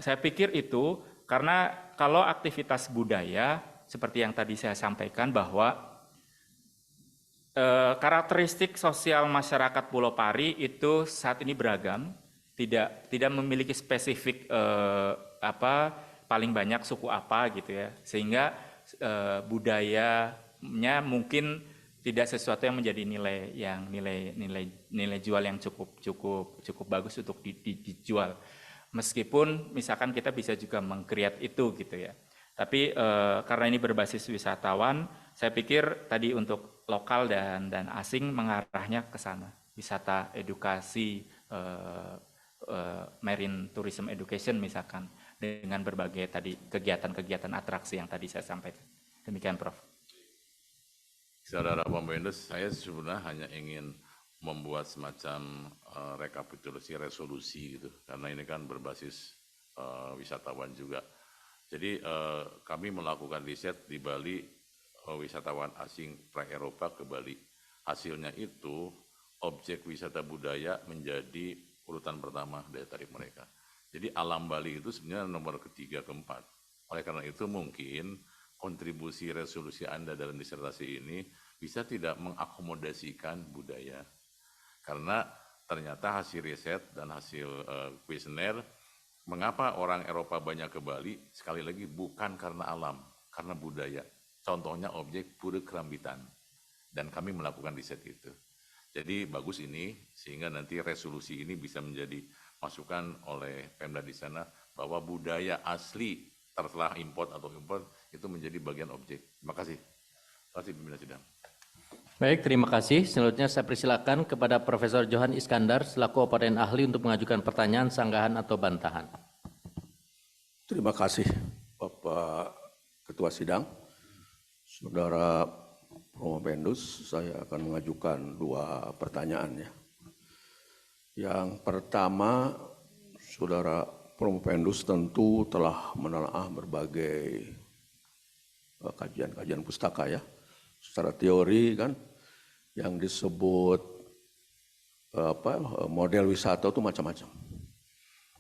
Saya pikir itu karena kalau aktivitas budaya seperti yang tadi saya sampaikan bahwa karakteristik sosial masyarakat Pulau Pari itu saat ini beragam, tidak memiliki spesifik paling banyak suku apa gitu ya, sehingga budayanya mungkin tidak sesuatu yang menjadi nilai jual yang cukup bagus untuk dijual. Meskipun misalkan kita bisa juga meng-create itu gitu ya. Tapi karena ini berbasis wisatawan, saya pikir tadi untuk lokal dan asing mengarahnya ke sana. Wisata edukasi, marine tourism education misalkan, dengan berbagai tadi kegiatan-kegiatan atraksi yang tadi saya sampaikan. Demikian Prof. Saudara Pembendus, saya sebenarnya hanya ingin membuat semacam rekapitulasi resolusi gitu, karena ini kan berbasis wisatawan juga. Jadi kami melakukan riset di Bali, wisatawan asing pra-Eropa ke Bali. Hasilnya itu objek wisata budaya menjadi urutan pertama daya tarik mereka. Jadi alam Bali itu sebenarnya nomor ketiga, keempat. Oleh karena itu mungkin kontribusi resolusi Anda dalam disertasi ini bisa tidak mengakomodasikan budaya. Karena ternyata hasil riset dan hasil kuesioner, mengapa orang Eropa banyak ke Bali? Sekali lagi bukan karena alam, karena budaya. Contohnya objek pura kerambitan. Dan kami melakukan riset itu. Jadi bagus ini, sehingga nanti resolusi ini bisa menjadi masukan oleh Pemda di sana, bahwa budaya asli tertelah import atau import itu menjadi bagian objek. Terima kasih. Terima kasih pimpinan sidang. Baik, terima kasih. Selanjutnya saya persilakan kepada Profesor Johan Iskandar selaku oponen ahli untuk mengajukan pertanyaan, sanggahan atau bantahan. Terima kasih Bapak Ketua Sidang. Saudara Promopendus, saya akan mengajukan 2 pertanyaan ya. Yang pertama, Saudara Promopendus tentu telah menelaah berbagai kajian-kajian pustaka ya. Secara teori kan yang disebut model wisata itu macam-macam.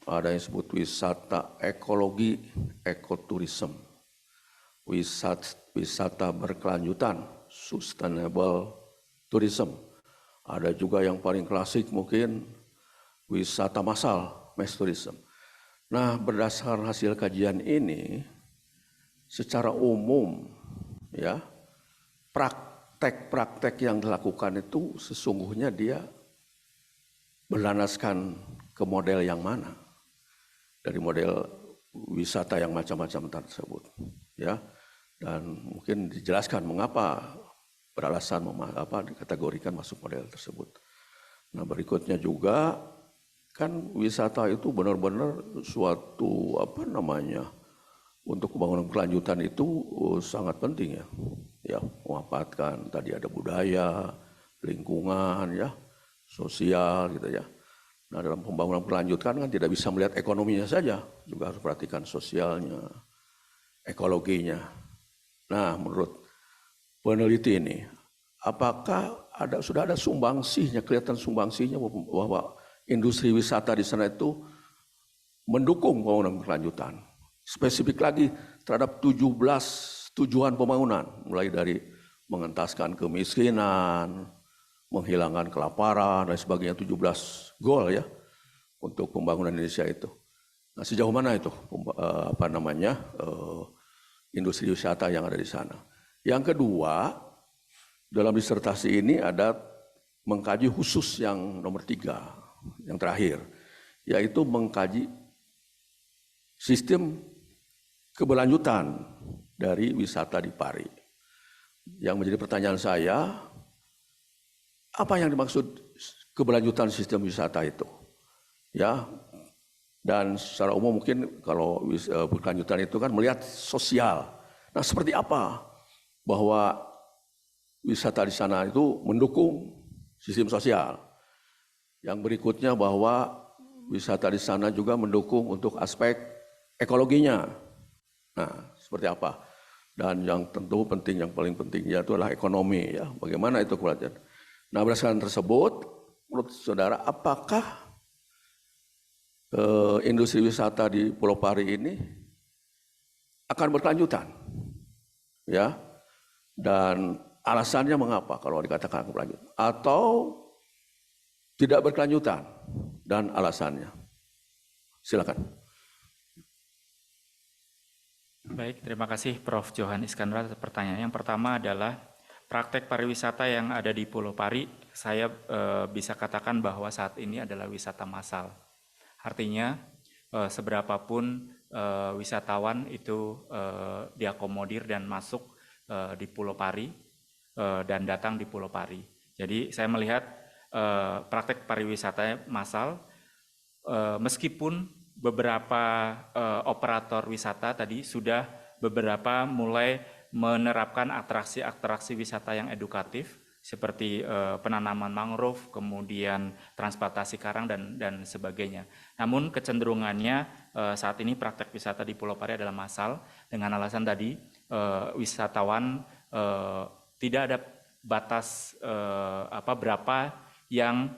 Ada yang disebut wisata ekologi, ekoturism. Wisata berkelanjutan, sustainable tourism. Ada juga yang paling klasik mungkin wisata massal, mass tourism. Nah, berdasarkan hasil kajian ini, secara umum ya, praktek-praktek yang dilakukan itu sesungguhnya dia berlandaskan ke model yang mana? Dari model wisata yang macam-macam tersebut, ya. Dan mungkin dijelaskan mengapa beralasan dikategorikan masuk model tersebut. Nah, berikutnya juga kan wisata itu benar-benar suatu untuk pembangunan berkelanjutan itu sangat penting ya. Ya, memanfaatkan tadi ada budaya, lingkungan ya, sosial gitu ya. Nah, dalam pembangunan berkelanjutan kan tidak bisa melihat ekonominya saja, juga harus perhatikan sosialnya, ekologinya. Nah, menurut peneliti ini, apakah sudah ada sumbangsihnya, kelihatan sumbangsihnya bahwa industri wisata di sana itu mendukung pembangunan berkelanjutan. Spesifik lagi terhadap 17 tujuan pembangunan, mulai dari mengentaskan kemiskinan, menghilangkan kelaparan, dan sebagainya, 17 goal ya untuk pembangunan Indonesia itu. Nah, sejauh mana itu industri wisata yang ada di sana. Yang kedua, dalam disertasi ini ada mengkaji khusus yang nomor 3, yang terakhir, yaitu mengkaji sistem keberlanjutan dari wisata di Pari. Yang menjadi pertanyaan saya, apa yang dimaksud keberlanjutan sistem wisata itu? Ya, dan secara umum mungkin kalau berkelanjutan itu kan melihat sosial. Nah, seperti apa bahwa wisata di sana itu mendukung sistem sosial? Yang berikutnya bahwa wisata di sana juga mendukung untuk aspek ekologinya. Nah, seperti apa? Dan yang tentu penting, yang paling pentingnya itu adalah ekonomi ya. Bagaimana itu keberlanjutan? Nah, berdasarkan tersebut, menurut saudara, apakah industri wisata di Pulau Pari ini akan berkelanjutan? Ya, dan alasannya mengapa kalau dikatakan berkelanjutan? Atau tidak berkelanjutan dan alasannya? Silakan. Baik, terima kasih Prof. Johan Iskandar atas pertanyaan. Yang pertama adalah praktek pariwisata yang ada di Pulau Pari, saya bisa katakan bahwa saat ini adalah wisata massal. Artinya seberapapun wisatawan itu diakomodir dan masuk di Pulau Pari dan datang di Pulau Pari. Jadi saya melihat praktek pariwisata massal, meskipun beberapa operator wisata tadi sudah beberapa mulai menerapkan atraksi-atraksi wisata yang edukatif seperti penanaman mangrove, kemudian transportasi karang dan sebagainya. Namun kecenderungannya saat ini praktek wisata di Pulau Pari adalah massal dengan alasan tadi wisatawan tidak ada batas berapa yang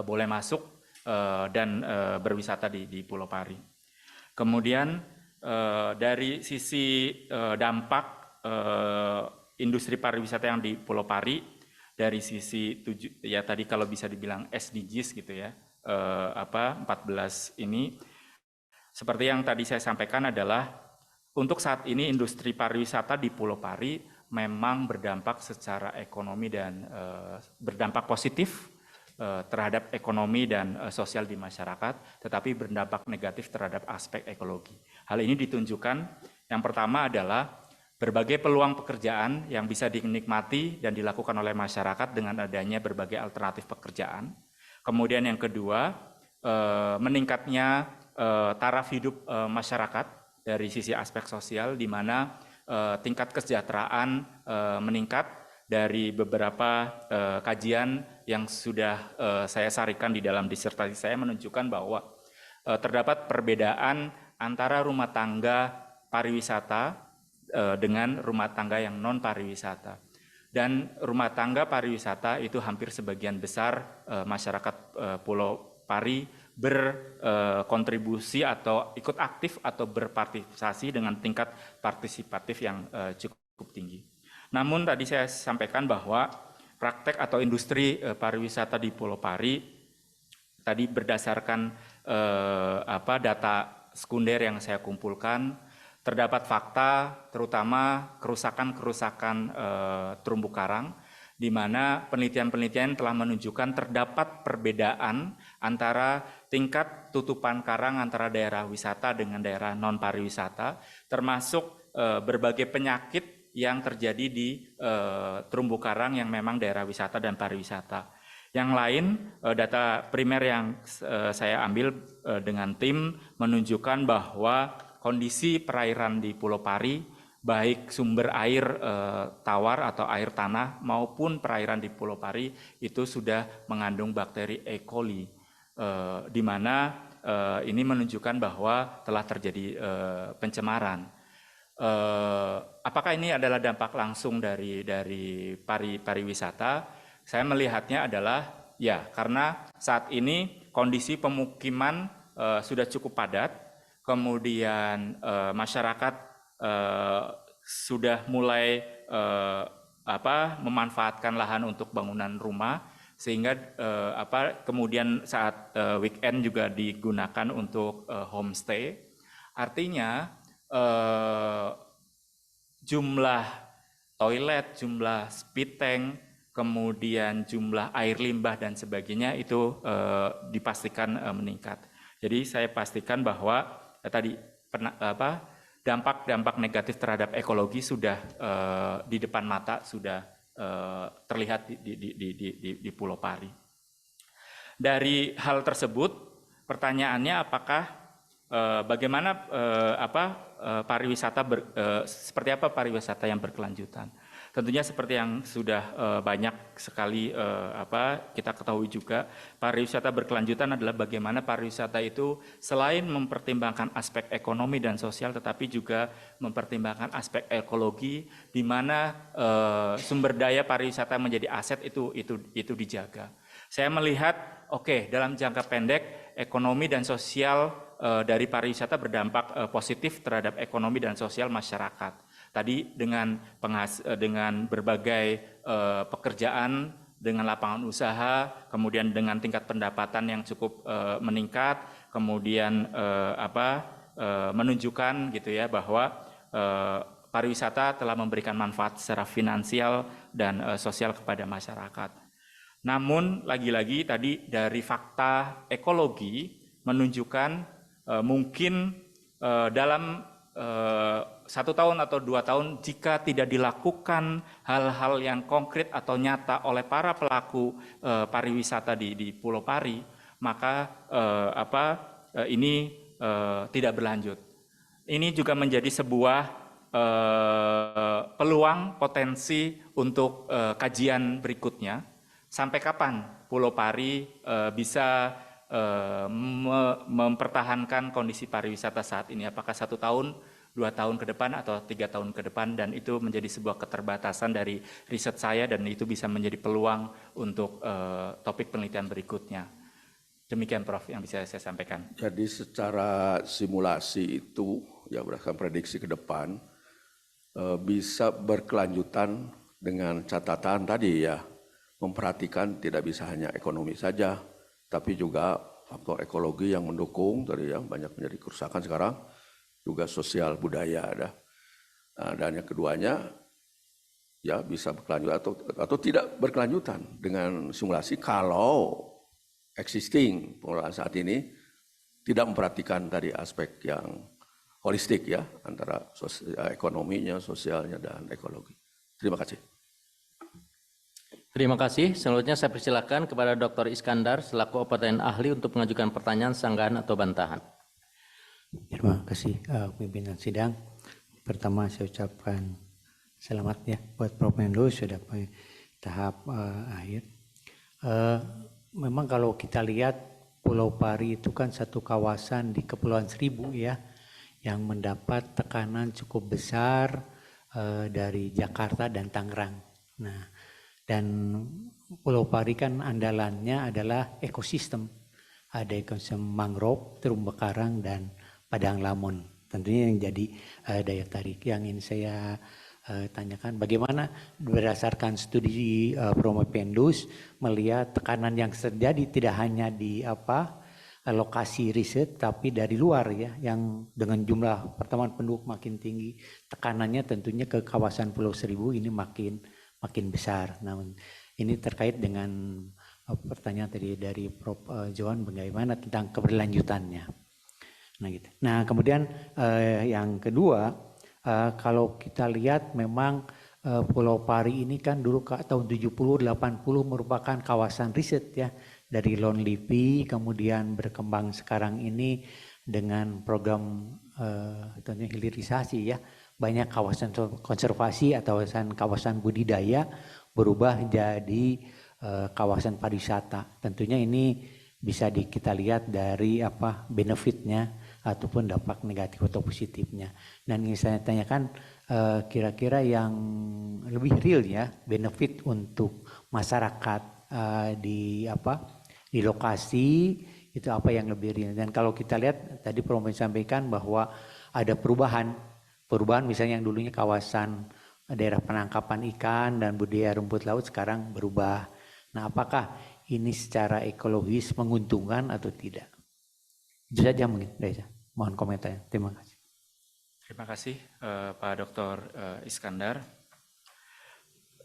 boleh masuk dan berwisata di Pulau Pari. Kemudian dari sisi dampak industri pariwisata yang di Pulau Pari, dari sisi ya tadi kalau bisa dibilang SDGs gitu ya, 14 ini, seperti yang tadi saya sampaikan adalah untuk saat ini industri pariwisata di Pulau Pari memang berdampak secara ekonomi dan berdampak positif terhadap ekonomi dan sosial di masyarakat, tetapi berdampak negatif terhadap aspek ekologi. Hal ini ditunjukkan, yang pertama adalah berbagai peluang pekerjaan yang bisa dinikmati dan dilakukan oleh masyarakat dengan adanya berbagai alternatif pekerjaan. Kemudian yang kedua, meningkatnya taraf hidup masyarakat dari sisi aspek sosial, di mana tingkat kesejahteraan meningkat dari beberapa kajian yang sudah saya sarikan di dalam disertasi saya menunjukkan bahwa terdapat perbedaan antara rumah tangga pariwisata dengan rumah tangga yang non pariwisata. Dan rumah tangga pariwisata itu hampir sebagian besar masyarakat Pulau Pari berkontribusi atau ikut aktif atau berpartisipasi dengan tingkat partisipatif yang cukup tinggi. Namun tadi saya sampaikan bahwa praktek atau industri pariwisata di Pulau Pari tadi berdasarkan data sekunder yang saya kumpulkan, terdapat fakta terutama kerusakan-kerusakan terumbu karang, di mana penelitian-penelitian telah menunjukkan terdapat perbedaan antara tingkat tutupan karang antara daerah wisata dengan daerah non pariwisata, termasuk berbagai penyakit yang terjadi di terumbu karang yang memang daerah wisata dan pariwisata. Yang lain, data primer yang saya ambil dengan tim menunjukkan bahwa kondisi perairan di Pulau Pari, baik sumber air tawar atau air tanah maupun perairan di Pulau Pari itu sudah mengandung bakteri E. coli, di mana ini menunjukkan bahwa telah terjadi pencemaran. Apakah ini adalah dampak langsung dari pariwisata? Saya melihatnya adalah ya, karena saat ini kondisi pemukiman sudah cukup padat, kemudian masyarakat sudah mulai memanfaatkan lahan untuk bangunan rumah, sehingga kemudian saat weekend juga digunakan untuk homestay. Artinya jumlah toilet, jumlah speed tank, kemudian jumlah air limbah dan sebagainya itu dipastikan meningkat. Jadi saya pastikan bahwa dampak-dampak negatif terhadap ekologi sudah di depan mata, sudah terlihat di Pulau Pari. Dari hal tersebut, pertanyaannya apakah bagaimana seperti apa pariwisata yang berkelanjutan? Tentunya seperti yang sudah banyak sekali kita ketahui juga, pariwisata berkelanjutan adalah bagaimana pariwisata itu selain mempertimbangkan aspek ekonomi dan sosial, tetapi juga mempertimbangkan aspek ekologi, di mana sumber daya pariwisata menjadi aset itu dijaga. Saya melihat, dalam jangka pendek ekonomi dan sosial dari pariwisata berdampak positif terhadap ekonomi dan sosial masyarakat. Tadi dengan berbagai pekerjaan, dengan lapangan usaha, kemudian dengan tingkat pendapatan yang cukup meningkat, kemudian menunjukkan gitu ya bahwa pariwisata telah memberikan manfaat secara finansial dan sosial kepada masyarakat. Namun lagi-lagi tadi dari fakta ekologi menunjukkan mungkin dalam 1 tahun atau 2 tahun jika tidak dilakukan hal-hal yang konkret atau nyata oleh para pelaku pariwisata di Pulau Pari, maka ini tidak berlanjut. Ini juga menjadi sebuah peluang potensi untuk kajian berikutnya. Sampai kapan Pulau Pari bisa mempertahankan kondisi pariwisata saat ini? Apakah 1 tahun, 2 tahun ke depan, atau 3 tahun ke depan? Dan itu menjadi sebuah keterbatasan dari riset saya, dan itu bisa menjadi peluang untuk topik penelitian berikutnya. Demikian Prof yang bisa saya sampaikan. Jadi secara simulasi itu, ya berdasarkan prediksi ke depan, bisa berkelanjutan dengan catatan tadi ya, memperhatikan tidak bisa hanya ekonomi saja, tapi juga faktor ekologi yang mendukung, tadi ya banyak menjadi kerusakan sekarang, juga sosial budaya ada. Dan yang keduanya ya bisa berkelanjutan atau tidak berkelanjutan dengan simulasi kalau existing pengelolaan saat ini tidak memperhatikan tadi aspek yang holistik ya antara ekonominya, sosialnya dan ekologi. Terima kasih. Terima kasih. Selanjutnya saya persilakan kepada Dr. Iskandar selaku operan ahli untuk mengajukan pertanyaan, sanggahan atau bantahan. Terima kasih pimpinan sidang. Pertama saya ucapkan selamat ya buat Prof. Mendus sudah pada tahap akhir. Memang kalau kita lihat Pulau Pari itu kan satu kawasan di Kepulauan Seribu ya, yang mendapat tekanan cukup besar dari Jakarta dan Tangerang. Nah, dan Pulau Pari kan andalannya adalah ekosistem. Ada ekosistem mangrove, terumbu karang, dan padang lamun. Tentunya yang jadi daya tarik. Yang ingin saya tanyakan, bagaimana berdasarkan studi Prof. Mendus melihat tekanan yang terjadi tidak hanya di lokasi riset, tapi dari luar ya, yang dengan jumlah pertambahan penduduk makin tinggi, tekanannya tentunya ke kawasan Pulau Seribu ini makin besar. Namun ini terkait dengan pertanyaan tadi dari Prof. Johan, bagaimana tentang keberlanjutannya. Nah, gitu. Nah kemudian yang kedua, Kalau kita lihat memang Pulau Pari ini kan dulu tahun 70-80 merupakan kawasan riset ya dari Lone Lipi, kemudian berkembang sekarang ini dengan program tentunya hilirisasi ya, banyak kawasan konservasi atau kawasan budidaya berubah jadi kawasan pariwisata. Tentunya ini bisa kita lihat dari benefitnya ataupun dampak negatif atau positifnya. Dan ingin saya tanyakan kira-kira yang lebih real ya benefit untuk masyarakat di lokasi itu apa yang lebih real. Dan kalau kita lihat tadi Prof sampaikan bahwa ada perubahan misalnya yang dulunya kawasan daerah penangkapan ikan dan budidaya rumput laut sekarang berubah. Nah, apakah ini secara ekologis menguntungkan atau tidak? Itu saja mungkin, Reza. Mohon komentarnya. Terima kasih. Terima kasih Pak Dr. Iskandar.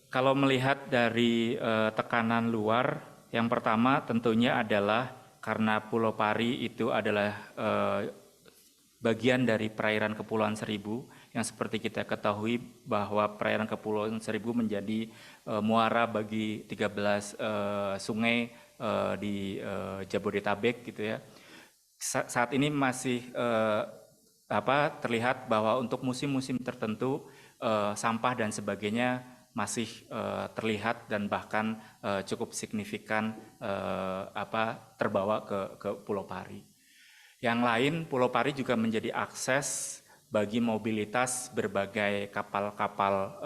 Kalau melihat dari tekanan luar, yang pertama tentunya adalah karena Pulau Pari itu adalah bagian dari perairan Kepulauan Seribu yang seperti kita ketahui bahwa perairan Kepulauan Seribu menjadi muara bagi 13 sungai di Jabodetabek gitu ya. Saat ini masih terlihat bahwa untuk musim-musim tertentu sampah dan sebagainya masih terlihat dan bahkan cukup signifikan terbawa ke Pulau Pari. Yang lain, Pulau Pari juga menjadi akses bagi mobilitas berbagai kapal-kapal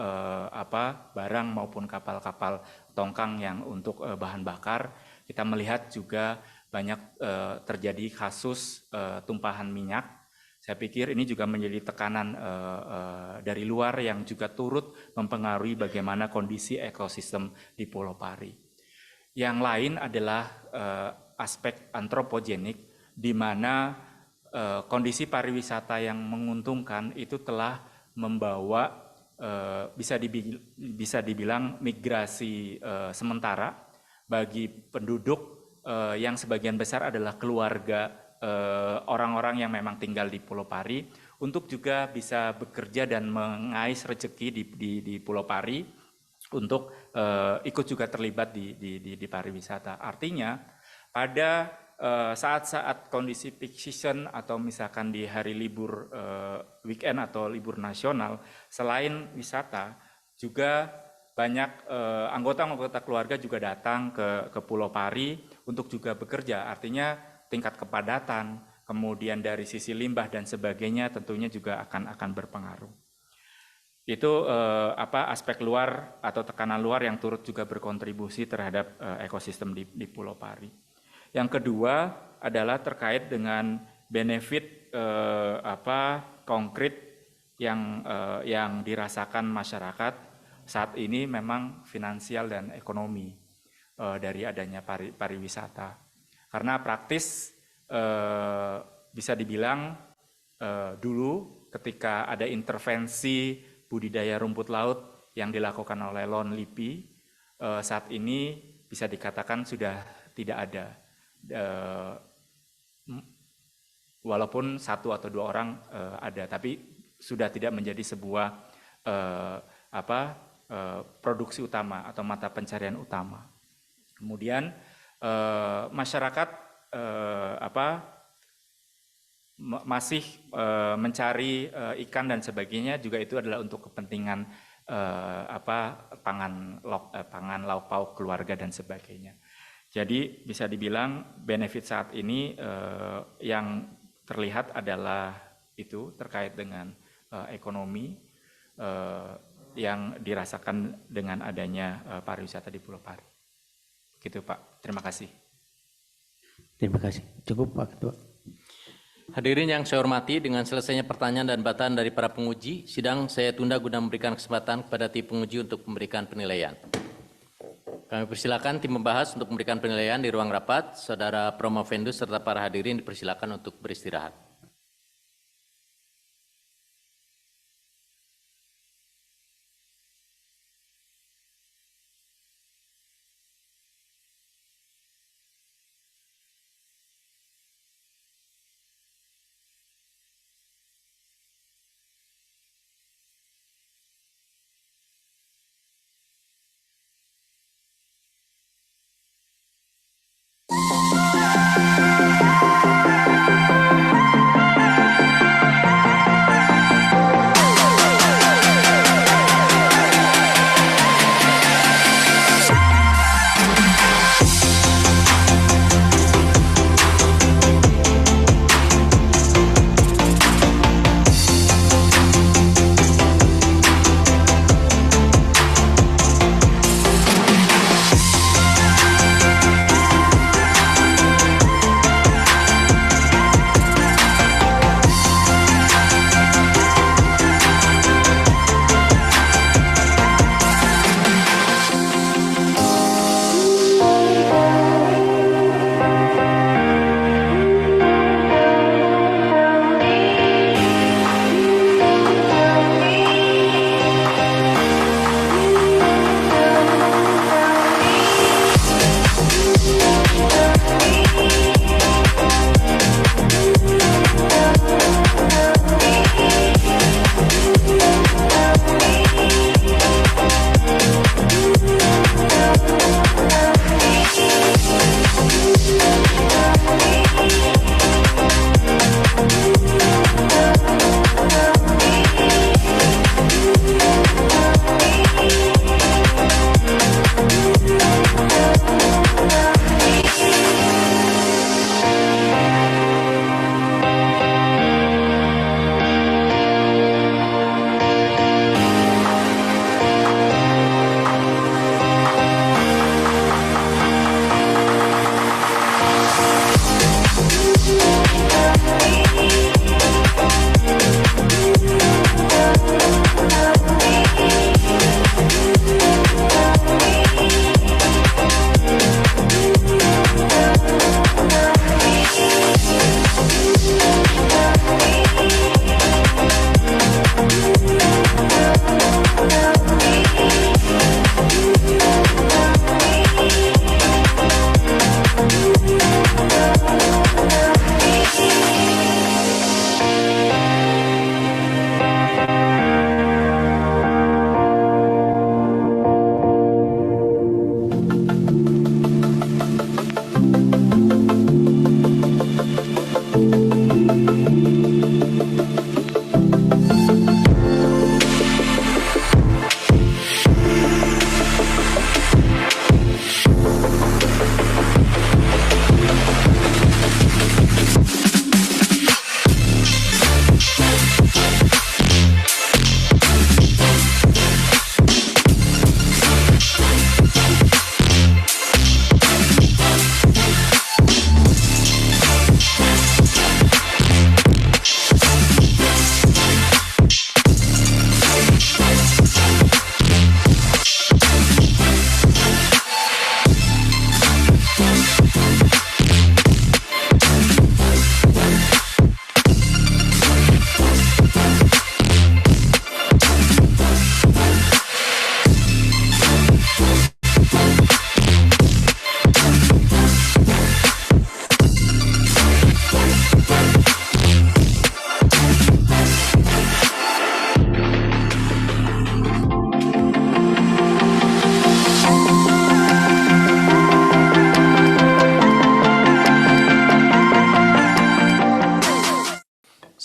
barang maupun kapal-kapal tongkang yang untuk bahan bakar. Kita melihat juga banyak terjadi kasus tumpahan minyak. Saya pikir ini juga menjadi tekanan dari luar yang juga turut mempengaruhi bagaimana kondisi ekosistem di Pulau Pari. Yang lain adalah aspek antropogenik, di mana kondisi pariwisata yang menguntungkan itu telah membawa bisa dibilang migrasi sementara bagi penduduk yang sebagian besar adalah keluarga orang-orang yang memang tinggal di Pulau Pari untuk juga bisa bekerja dan mengais rezeki di Pulau Pari untuk ikut juga terlibat di pariwisata. Artinya pada saat-saat kondisi peak season atau misalkan di hari libur weekend atau libur nasional, selain wisata juga banyak anggota-anggota keluarga juga datang ke Pulau Pari untuk juga bekerja. Artinya tingkat kepadatan, kemudian dari sisi limbah dan sebagainya tentunya juga akan berpengaruh. Itu aspek luar atau tekanan luar yang turut juga berkontribusi terhadap ekosistem di Pulau Pari. Yang kedua adalah terkait dengan benefit konkret yang dirasakan masyarakat saat ini memang finansial dan ekonomi dari adanya pariwisata. Karena praktis bisa dibilang dulu ketika ada intervensi budidaya rumput laut yang dilakukan oleh Lone Lipi, saat ini bisa dikatakan sudah tidak ada. Walaupun satu atau dua orang ada, tapi sudah tidak menjadi sebuah produksi utama atau mata pencarian utama. Kemudian masyarakat masih mencari ikan dan sebagainya, juga itu adalah untuk kepentingan pangan lauk pauk keluarga dan sebagainya. Jadi bisa dibilang benefit saat ini yang terlihat adalah itu terkait dengan ekonomi yang dirasakan dengan adanya pariwisata di Pulau Pari. Gitu Pak, terima kasih. Terima kasih. Cukup Pak Ketua. Hadirin yang saya hormati, dengan selesainya pertanyaan dan bacaan dari para penguji, sidang saya tunda guna memberikan kesempatan kepada tim penguji untuk memberikan penilaian. Kami persilakan tim pembahas untuk memberikan penilaian di ruang rapat. Saudara Promovendus serta para hadirin dipersilakan untuk beristirahat.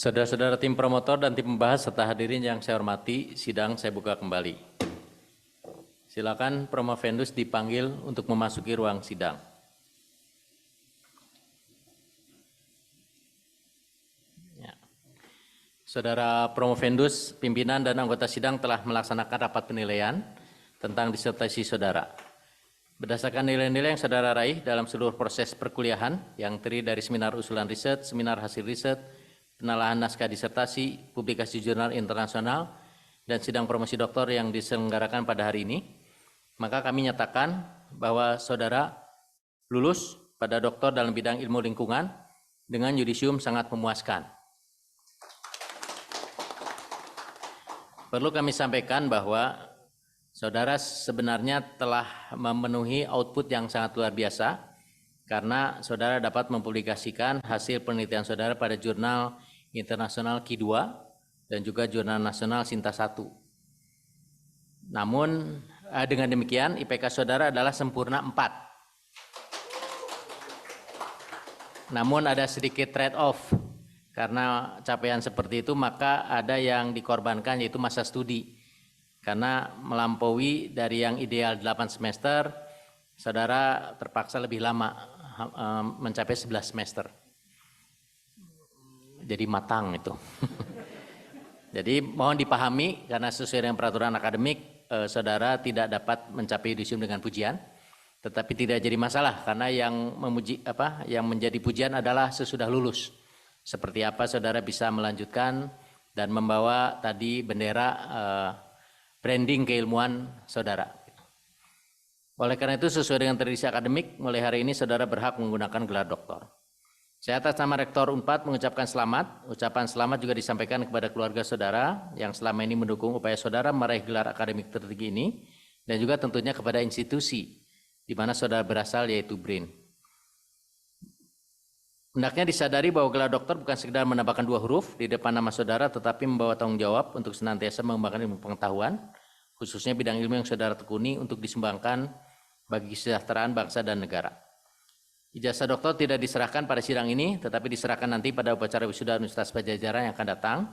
Saudara-saudara tim promotor dan tim pembahas serta hadirin yang saya hormati, sidang saya buka kembali. Silakan Promovendus dipanggil untuk memasuki ruang sidang. Ya. Saudara Promovendus, pimpinan dan anggota sidang telah melaksanakan rapat penilaian tentang disertasi saudara. Berdasarkan nilai-nilai yang saudara raih dalam seluruh proses perkuliahan yang terdiri dari seminar usulan riset, seminar hasil riset, penelaahan naskah disertasi, publikasi jurnal internasional, dan sidang promosi doktor yang diselenggarakan pada hari ini, maka kami nyatakan bahwa saudara lulus pada doktor dalam bidang ilmu lingkungan dengan yudisium sangat memuaskan. Perlu kami sampaikan bahwa saudara sebenarnya telah memenuhi output yang sangat luar biasa karena saudara dapat mempublikasikan hasil penelitian saudara pada jurnal internasional Q2 dan juga jurnal nasional Sinta 1. Namun dengan demikian IPK saudara adalah sempurna 4. Namun ada sedikit trade off karena capaian seperti itu maka ada yang dikorbankan yaitu masa studi. Karena melampaui dari yang ideal 8 semester, saudara terpaksa lebih lama mencapai 11 semester. Jadi matang itu. Jadi mohon dipahami karena sesuai dengan peraturan akademik, saudara tidak dapat mencapai yudisium dengan pujian, tetapi tidak jadi masalah karena yang menjadi pujian adalah sesudah lulus. Seperti apa saudara bisa melanjutkan dan membawa tadi bendera branding keilmuan saudara. Oleh karena itu sesuai dengan tradisi akademik, mulai hari ini saudara berhak menggunakan gelar doktor. Saya atas nama Rektor Unpad mengucapkan selamat. Ucapan selamat juga disampaikan kepada keluarga saudara yang selama ini mendukung upaya saudara meraih gelar akademik tertinggi ini, dan juga tentunya kepada institusi di mana saudara berasal yaitu BRIN. Hendaknya disadari bahwa gelar doktor bukan sekedar menambahkan 2 huruf di depan nama saudara, tetapi membawa tanggung jawab untuk senantiasa mengembangkan ilmu pengetahuan, khususnya bidang ilmu yang saudara tekuni untuk disumbangkan bagi kesejahteraan bangsa dan negara. Ijazah doktor tidak diserahkan pada sidang ini, tetapi diserahkan nanti pada upacara wisuda Universitas Padjadjaran yang akan datang.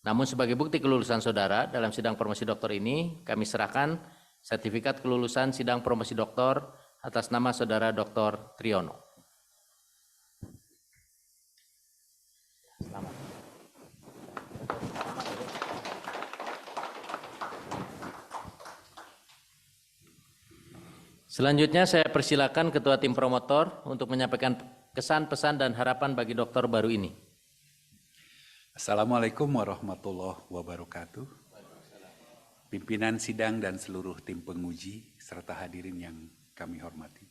Namun sebagai bukti kelulusan saudara dalam sidang promosi doktor ini, kami serahkan sertifikat kelulusan sidang promosi doktor atas nama saudara Dr. Triyono. Selamat. Selanjutnya saya persilakan Ketua Tim Promotor untuk menyampaikan kesan, pesan, dan harapan bagi dokter baru ini. Assalamualaikum warahmatullahi wabarakatuh. Pimpinan sidang dan seluruh tim penguji serta hadirin yang kami hormati.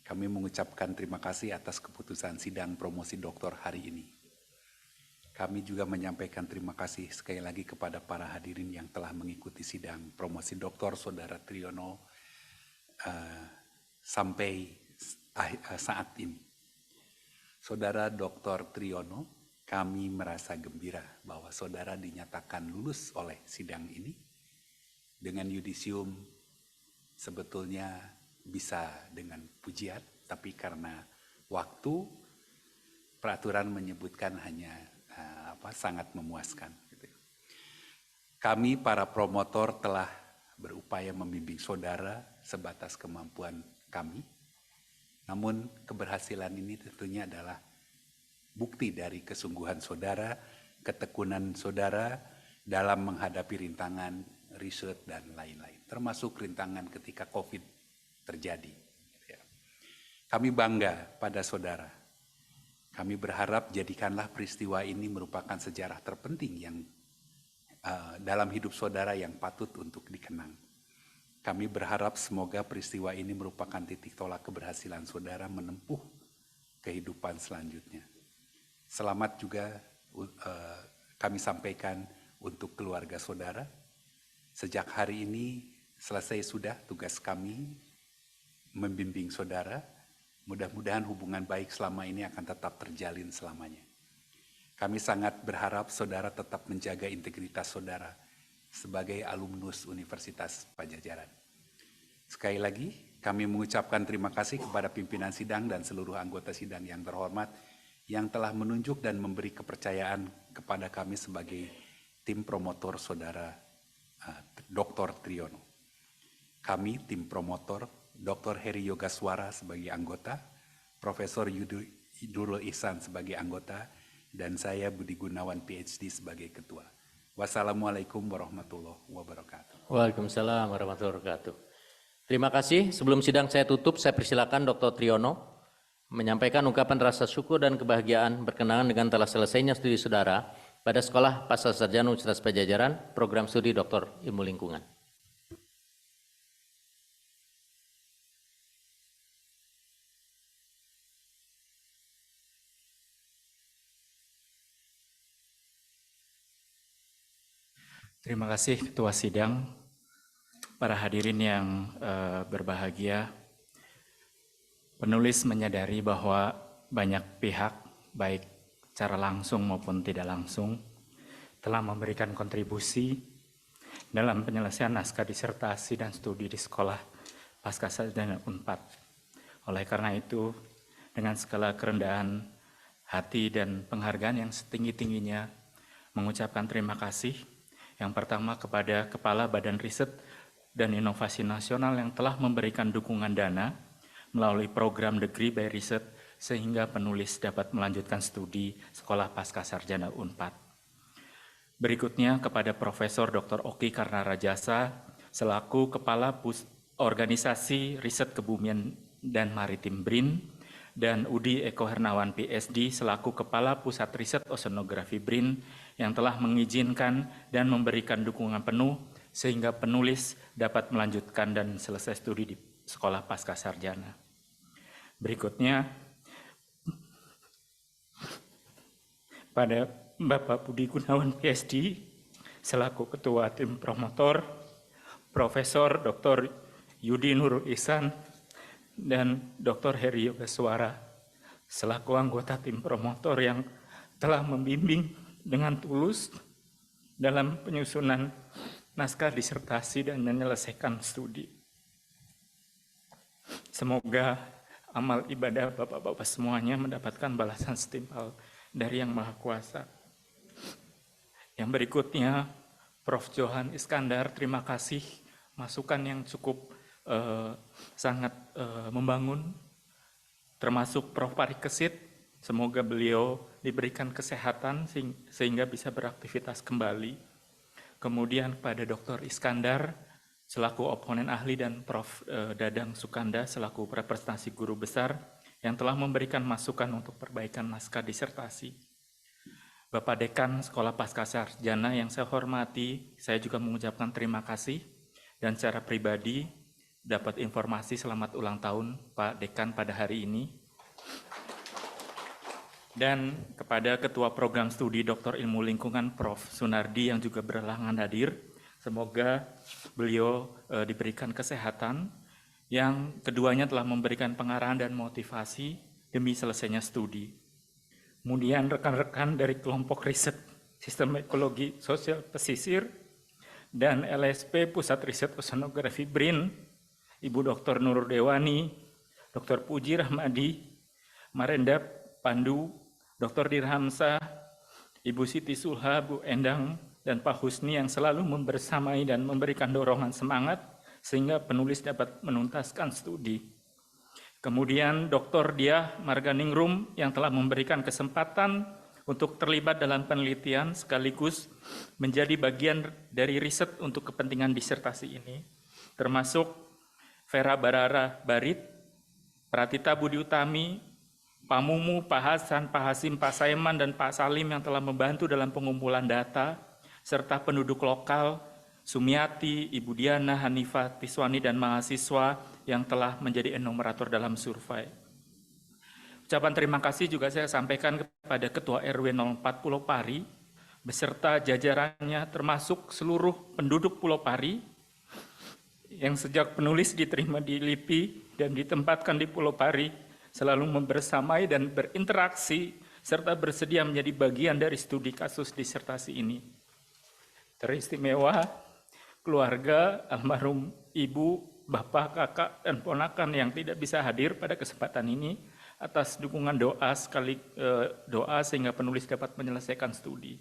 Kami mengucapkan terima kasih atas keputusan sidang promosi doktor hari ini. Kami juga menyampaikan terima kasih sekali lagi kepada para hadirin yang telah mengikuti sidang promosi doktor Saudara Triyono sampai saat ini. Saudara Dr. Triyono, kami merasa gembira bahwa saudara dinyatakan lulus oleh sidang ini dengan yudisium. Sebetulnya bisa dengan pujian, tapi karena waktu peraturan menyebutkan hanya sangat memuaskan. Kami para promotor telah berupaya membimbing saudara sebatas kemampuan kami. Namun keberhasilan ini tentunya adalah bukti dari kesungguhan saudara, ketekunan saudara dalam menghadapi rintangan riset dan lain-lain, termasuk rintangan ketika COVID terjadi. Kami bangga pada saudara. Kami berharap jadikanlah peristiwa ini merupakan sejarah terpenting yang dalam hidup saudara yang patut untuk dikenang. Kami berharap semoga peristiwa ini merupakan titik tolak keberhasilan saudara menempuh kehidupan selanjutnya. Selamat juga kami sampaikan untuk keluarga saudara. Sejak hari ini selesai sudah tugas kami membimbing saudara. Mudah-mudahan hubungan baik selama ini akan tetap terjalin selamanya. Kami sangat berharap saudara tetap menjaga integritas saudara sebagai alumnus Universitas Padjadjaran. Sekali lagi, kami mengucapkan terima kasih kepada pimpinan sidang dan seluruh anggota sidang yang terhormat yang telah menunjuk dan memberi kepercayaan kepada kami sebagai tim promotor saudara Dr. Triono. Kami tim promotor Dr. Heri Yogaswara sebagai anggota, Profesor Yudhul Ihsan sebagai anggota, dan saya Budi Gunawan PhD sebagai ketua. Wassalamualaikum warahmatullahi wabarakatuh. Waalaikumsalam warahmatullahi wabarakatuh. Terima kasih. Sebelum sidang saya tutup, saya persilakan Dr. Triono menyampaikan ungkapan rasa syukur dan kebahagiaan berkenaan dengan telah selesainya studi saudara pada Sekolah Pascasarjana Universitas Padjadjaran, program studi Dr. Ilmu Lingkungan. Terima kasih Ketua Sidang, para hadirin yang berbahagia. Penulis menyadari bahwa banyak pihak, baik secara langsung maupun tidak langsung, telah memberikan kontribusi dalam penyelesaian naskah disertasi dan studi di Sekolah Pascasarjana Unpad. Oleh karena itu, dengan segala kerendahan hati dan penghargaan yang setinggi-tingginya, mengucapkan terima kasih yang pertama kepada Kepala Badan Riset dan Inovasi Nasional yang telah memberikan dukungan dana melalui program Degree by Research sehingga penulis dapat melanjutkan studi Sekolah Pascasarjana Unpad. Berikutnya kepada Profesor Dr. Oki Karnarajasa selaku Kepala Organisasi Riset Kebumian dan Maritim BRIN dan Udi Eko Hernawan PhD selaku Kepala Pusat Riset Oceanografi BRIN yang telah mengizinkan dan memberikan dukungan penuh sehingga penulis dapat melanjutkan dan selesai studi di Sekolah Pascasarjana. Berikutnya, pada Bapak Budi Gunawan PhD selaku Ketua Tim Promotor, Profesor Dr. Yudi Nurul Ihsan dan Dr. Heri Yogaswara selaku anggota tim promotor yang telah membimbing dengan tulus dalam penyusunan naskah disertasi dan menyelesaikan studi. Semoga amal ibadah Bapak-Bapak semuanya mendapatkan balasan setimpal dari Yang Maha Kuasa. Yang berikutnya, Prof. Johan Iskandar, terima kasih masukan yang cukup sangat membangun, termasuk Prof. Parikesit. Semoga beliau diberikan kesehatan sehingga bisa beraktivitas kembali. Kemudian pada Dr. Iskandar selaku oponen ahli dan Prof. Dadang Sukanda selaku representasi guru besar yang telah memberikan masukan untuk perbaikan naskah disertasi. Bapak Dekan Sekolah Pascasarjana yang saya hormati, saya juga mengucapkan terima kasih dan secara pribadi dapat informasi selamat ulang tahun Pak Dekan pada hari ini. Dan kepada Ketua Program Studi Dr. Ilmu Lingkungan Prof. Sunardi yang juga berhalangan hadir, semoga beliau diberikan kesehatan. Yang keduanya telah memberikan pengarahan dan motivasi demi selesainya studi. Kemudian rekan-rekan dari kelompok riset Sistem Ekologi Sosial Pesisir dan LSP Pusat Riset Oceanografi BRIN, Ibu Dr. Nurul Dewani, Dr. Puji Rahmadi, Marenda Pandu, Dr. Dirhamsa, Ibu Siti Sulha, Bu Endang, dan Pak Husni yang selalu membersamai dan memberikan dorongan semangat sehingga penulis dapat menuntaskan studi. Kemudian Dr. Diah Marganingrum yang telah memberikan kesempatan untuk terlibat dalam penelitian sekaligus menjadi bagian dari riset untuk kepentingan disertasi ini, termasuk Vera Barara Barit, Pratita Budi Utami, Pak Mumu, Pak Hasan, Pak Hasim, Pak Saiman, dan Pak Salim yang telah membantu dalam pengumpulan data, serta penduduk lokal, Sumiati, Ibu Diana, Hanifah, Tiswani, dan mahasiswa yang telah menjadi enumerator dalam survei. Ucapan terima kasih juga saya sampaikan kepada Ketua RW 04 Pulau Pari, beserta jajarannya termasuk seluruh penduduk Pulau Pari, yang sejak penulis diterima di LIPI dan ditempatkan di Pulau Pari, selalu membersamai dan berinteraksi, serta bersedia menjadi bagian dari studi kasus disertasi ini. Teristimewa keluarga almarhum ibu, bapak, kakak, dan ponakan yang tidak bisa hadir pada kesempatan ini atas dukungan doa sehingga penulis dapat menyelesaikan studi.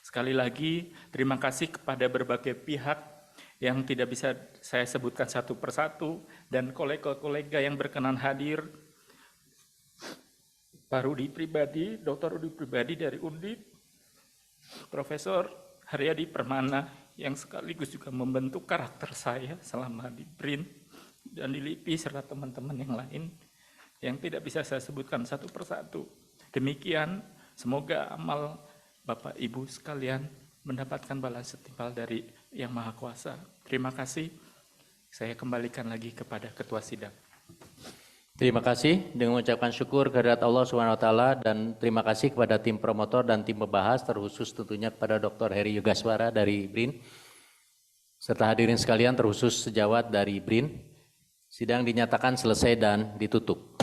Sekali lagi, terima kasih kepada berbagai pihak yang tidak bisa saya sebutkan satu persatu, dan kolega-kolega yang berkenan hadir, Pak Rudi Pribadi, Dr. Rudi Pribadi dari Undip, Profesor Haryadi Permana, yang sekaligus juga membentuk karakter saya selama di BRIN dan di LIPI, serta teman-teman yang lain yang tidak bisa saya sebutkan satu persatu. Demikian, semoga amal Bapak Ibu sekalian mendapatkan balas setimpal dari Yang Maha Kuasa. Terima kasih. Saya kembalikan lagi kepada Ketua Sidang. Terima kasih dengan mengucapkan syukur kehadirat Allah SWT dan terima kasih kepada tim promotor dan tim pembahas, terkhusus tentunya kepada Dr. Heri Yogaswara dari BRIN, serta hadirin sekalian terkhusus sejawat dari BRIN. Sidang dinyatakan selesai dan ditutup.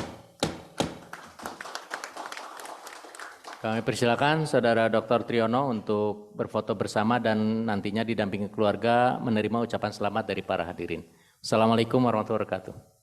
Kami persilakan Saudara Dr. Triyono untuk berfoto bersama dan nantinya didampingi keluarga menerima ucapan selamat dari para hadirin. Assalamualaikum warahmatullahi wabarakatuh.